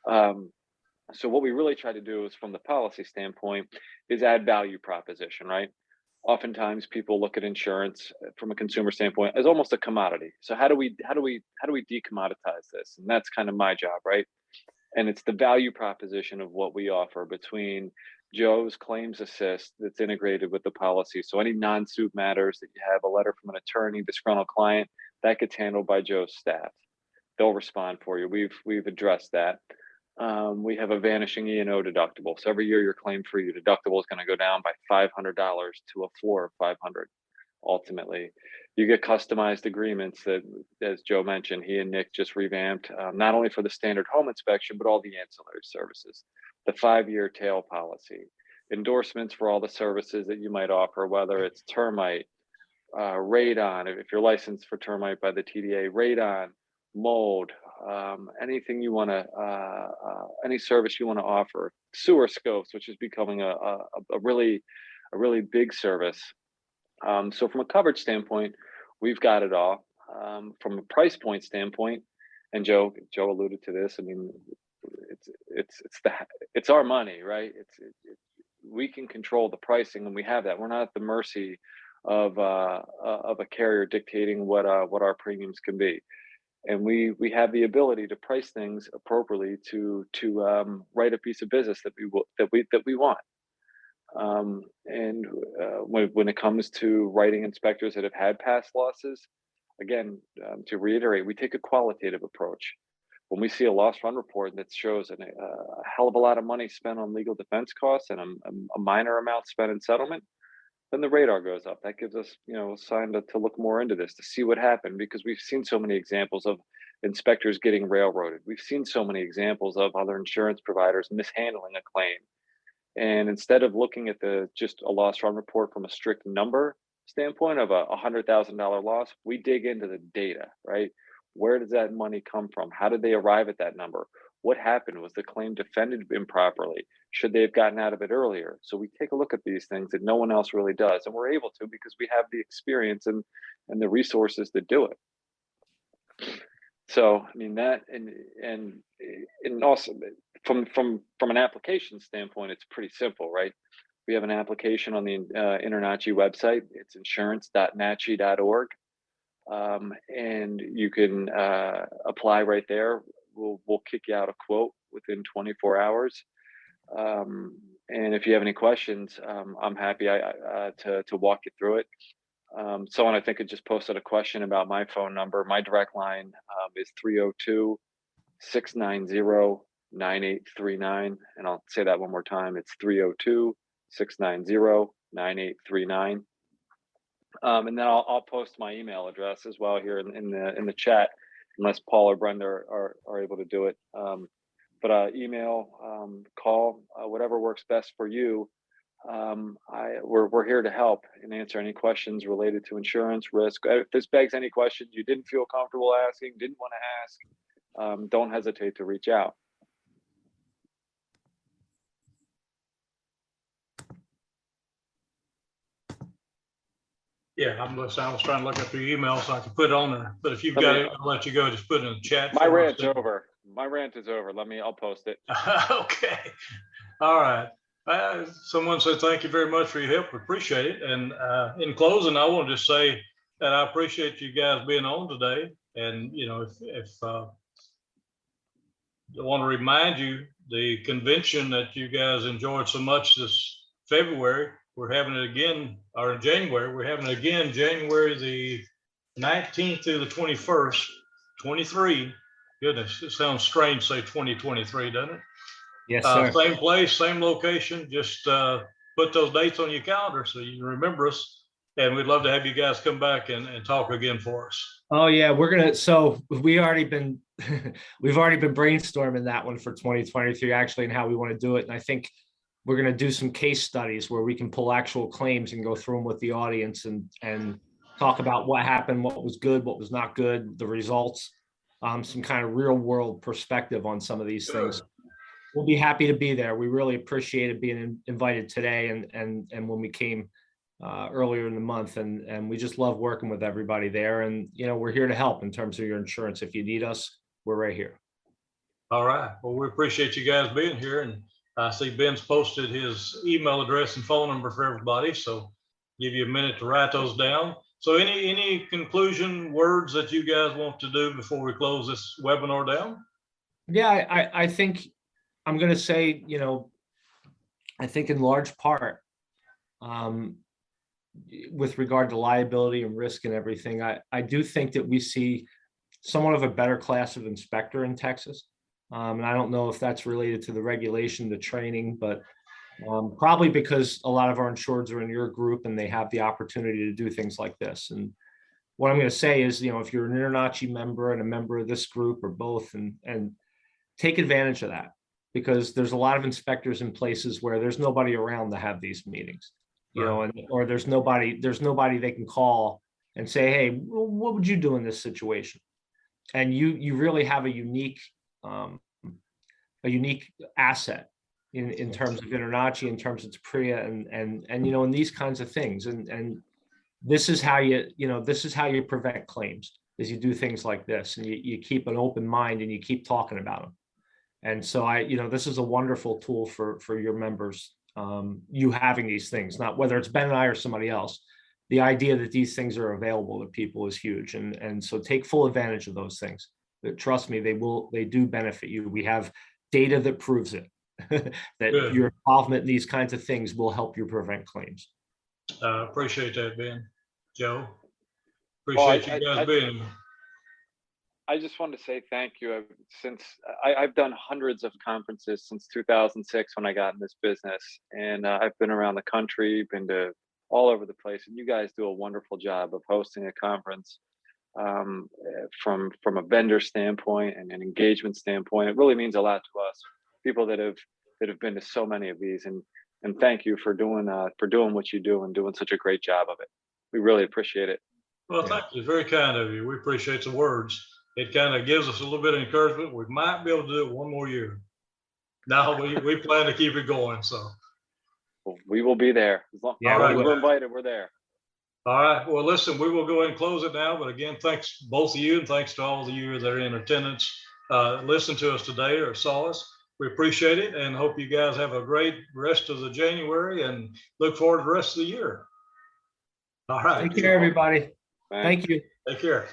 So what we really try to do is, from the policy standpoint, is add value proposition, right? Oftentimes people look at insurance from a consumer standpoint as almost a commodity. So how do we decommoditize this? And that's kind of my job, right? And it's the value proposition of what we offer between Joe's claims assist that's integrated with the policy. So any non-suit matters that you have, a letter from an attorney, disgruntled client, that gets handled by Joe's staff. They'll respond for you. We've addressed that. We have a vanishing E&O deductible. So every year your claim-free, your deductible is going to go down by $500 to a floor of $500. Ultimately, you get customized agreements that, as Joe mentioned, he and Nick just revamped, not only for the standard home inspection, but all the ancillary services, the 5-year tail policy, endorsements for all the services that you might offer, whether it's termite, radon, if you're licensed for termite by the TDA, radon, mold, anything you want to, any service you want to offer, sewer scopes, which is becoming a really big service. So from a coverage standpoint, we've got it all. From a price point standpoint, and Joe alluded to this. I mean, it's our money, right? We can control the pricing, and we have that. We're not at the mercy of a carrier dictating what our premiums can be, and we have the ability to price things appropriately to write a piece of business that we want. And when it comes to writing inspectors that have had past losses, again, to reiterate, we take a qualitative approach. When we see a loss run report that shows a hell of a lot of money spent on legal defense costs and a minor amount spent in settlement, then the radar goes up. That gives us, a sign to look more into this, to see what happened, because we've seen so many examples of inspectors getting railroaded. We've seen so many examples of other insurance providers mishandling a claim. And instead of looking at just a loss run report from a strict number standpoint of a $100,000 loss, we dig into the data, right? Where does that money come from? How did they arrive at that number? What happened? Was the claim defended improperly? Should they have gotten out of it earlier? So we take a look at these things that no one else really does, and we're able to because we have the experience and the resources to do it. So I mean that, and also from an application standpoint, it's pretty simple, right? We have an application on the InterNACHI website. It's insurance.nachi.org. And you can apply right there. We'll kick you out a quote within 24 hours. And if you have any questions, I'm happy to walk you through it. Someone I think had just posted a question about my phone number. My direct line is 302-690-9839. And I'll say that one more time. It's 302-690-9839. And then I'll post my email address as well here in the chat, unless Paul or Brenda are able to do it. But email, call, whatever works best for you. We're here to help and answer any questions related to insurance risk. If this begs any questions you didn't feel comfortable asking, didn't want to ask, don't hesitate to reach out. Yeah, I'm listening. I was trying to look up your email so I can put it on there. But if you've got it, I'll let you go. Just put it in the chat. My rant's over. My rant is over. I'll post it. Okay. All right. Someone said thank you very much for your help. We appreciate it. And in closing, I want to just say that I appreciate you guys being on today. And if I want to remind you, the convention that you guys enjoyed so much this February, we're having it again, or in January, we're having it again, January the 19th through the 21st, 23. Goodness, it sounds strange to say 2023, doesn't it? Yes, sir. Same place, same location. Just put those dates on your calendar so you can remember us. And we'd love to have you guys come back and talk again for us. Oh yeah, so we've already been brainstorming that one for 2023 actually, and how we want to do it. And I think we're going to do some case studies where we can pull actual claims and go through them with the audience and talk about what happened, what was good, what was not good, the results, some kind of real world perspective on some of these things. We'll be happy to be there. We really appreciated being invited today and when we came earlier in the month, and we just love working with everybody there. And we're here to help in terms of your insurance. If you need us, we're right here. All right. Well, we appreciate you guys being here, and I see Ben's posted his email address and phone number for everybody, so give you a minute to write those down. So any conclusion words that you guys want to do before we close this webinar down? Yeah, I think I'm going to say, I think in large part, with regard to liability and risk and everything, I do think that we see somewhat of a better class of inspector in Texas. And I don't know if that's related to the regulation, the training, but probably because a lot of our insureds are in your group and they have the opportunity to do things like this. And what I'm going to say is, if you're an InterNACHI member and a member of this group or both, and take advantage of that, because there's a lot of inspectors in places where there's nobody around to have these meetings, or there's nobody they can call and say, hey, what would you do in this situation? And you really have a unique asset in terms of InterNACHI, in terms of PRIA, and in these kinds of things. And this is how you prevent claims, is you do things like this, and you keep an open mind and you keep talking about them. And so this is a wonderful tool for your members, you having these things, not whether it's Ben and I or somebody else. The idea that these things are available to people is huge. And so take full advantage of those things. But trust me, they do benefit you. We have data that proves it, that Good. Your involvement in these kinds of things will help you prevent claims. Appreciate that, Ben. Joe? Appreciate you guys being here. I just wanted to say thank you. Since I've done hundreds of conferences since 2006 when I got in this business, and I've been around the country, been to all over the place, and you guys do a wonderful job of hosting a conference from a vendor standpoint and an engagement standpoint. It really means a lot to us, people that have been to so many of these, and thank you for doing what you do and doing such a great job of it. We really appreciate it. Well, thank you. Very kind of you. We appreciate the words. It kind of gives us a little bit of encouragement. We might be able to do it one more year. Now we plan to keep it going. So we will be there. As long as we're invited, we're there. All right. Well, listen, we will go ahead and close it now. But again, thanks both of you, and thanks to all of you that are in attendance, listened to us today or saw us. We appreciate it and hope you guys have a great rest of the January and look forward to the rest of the year. All right. Take care, everybody. Thanks. Thank you. Take care.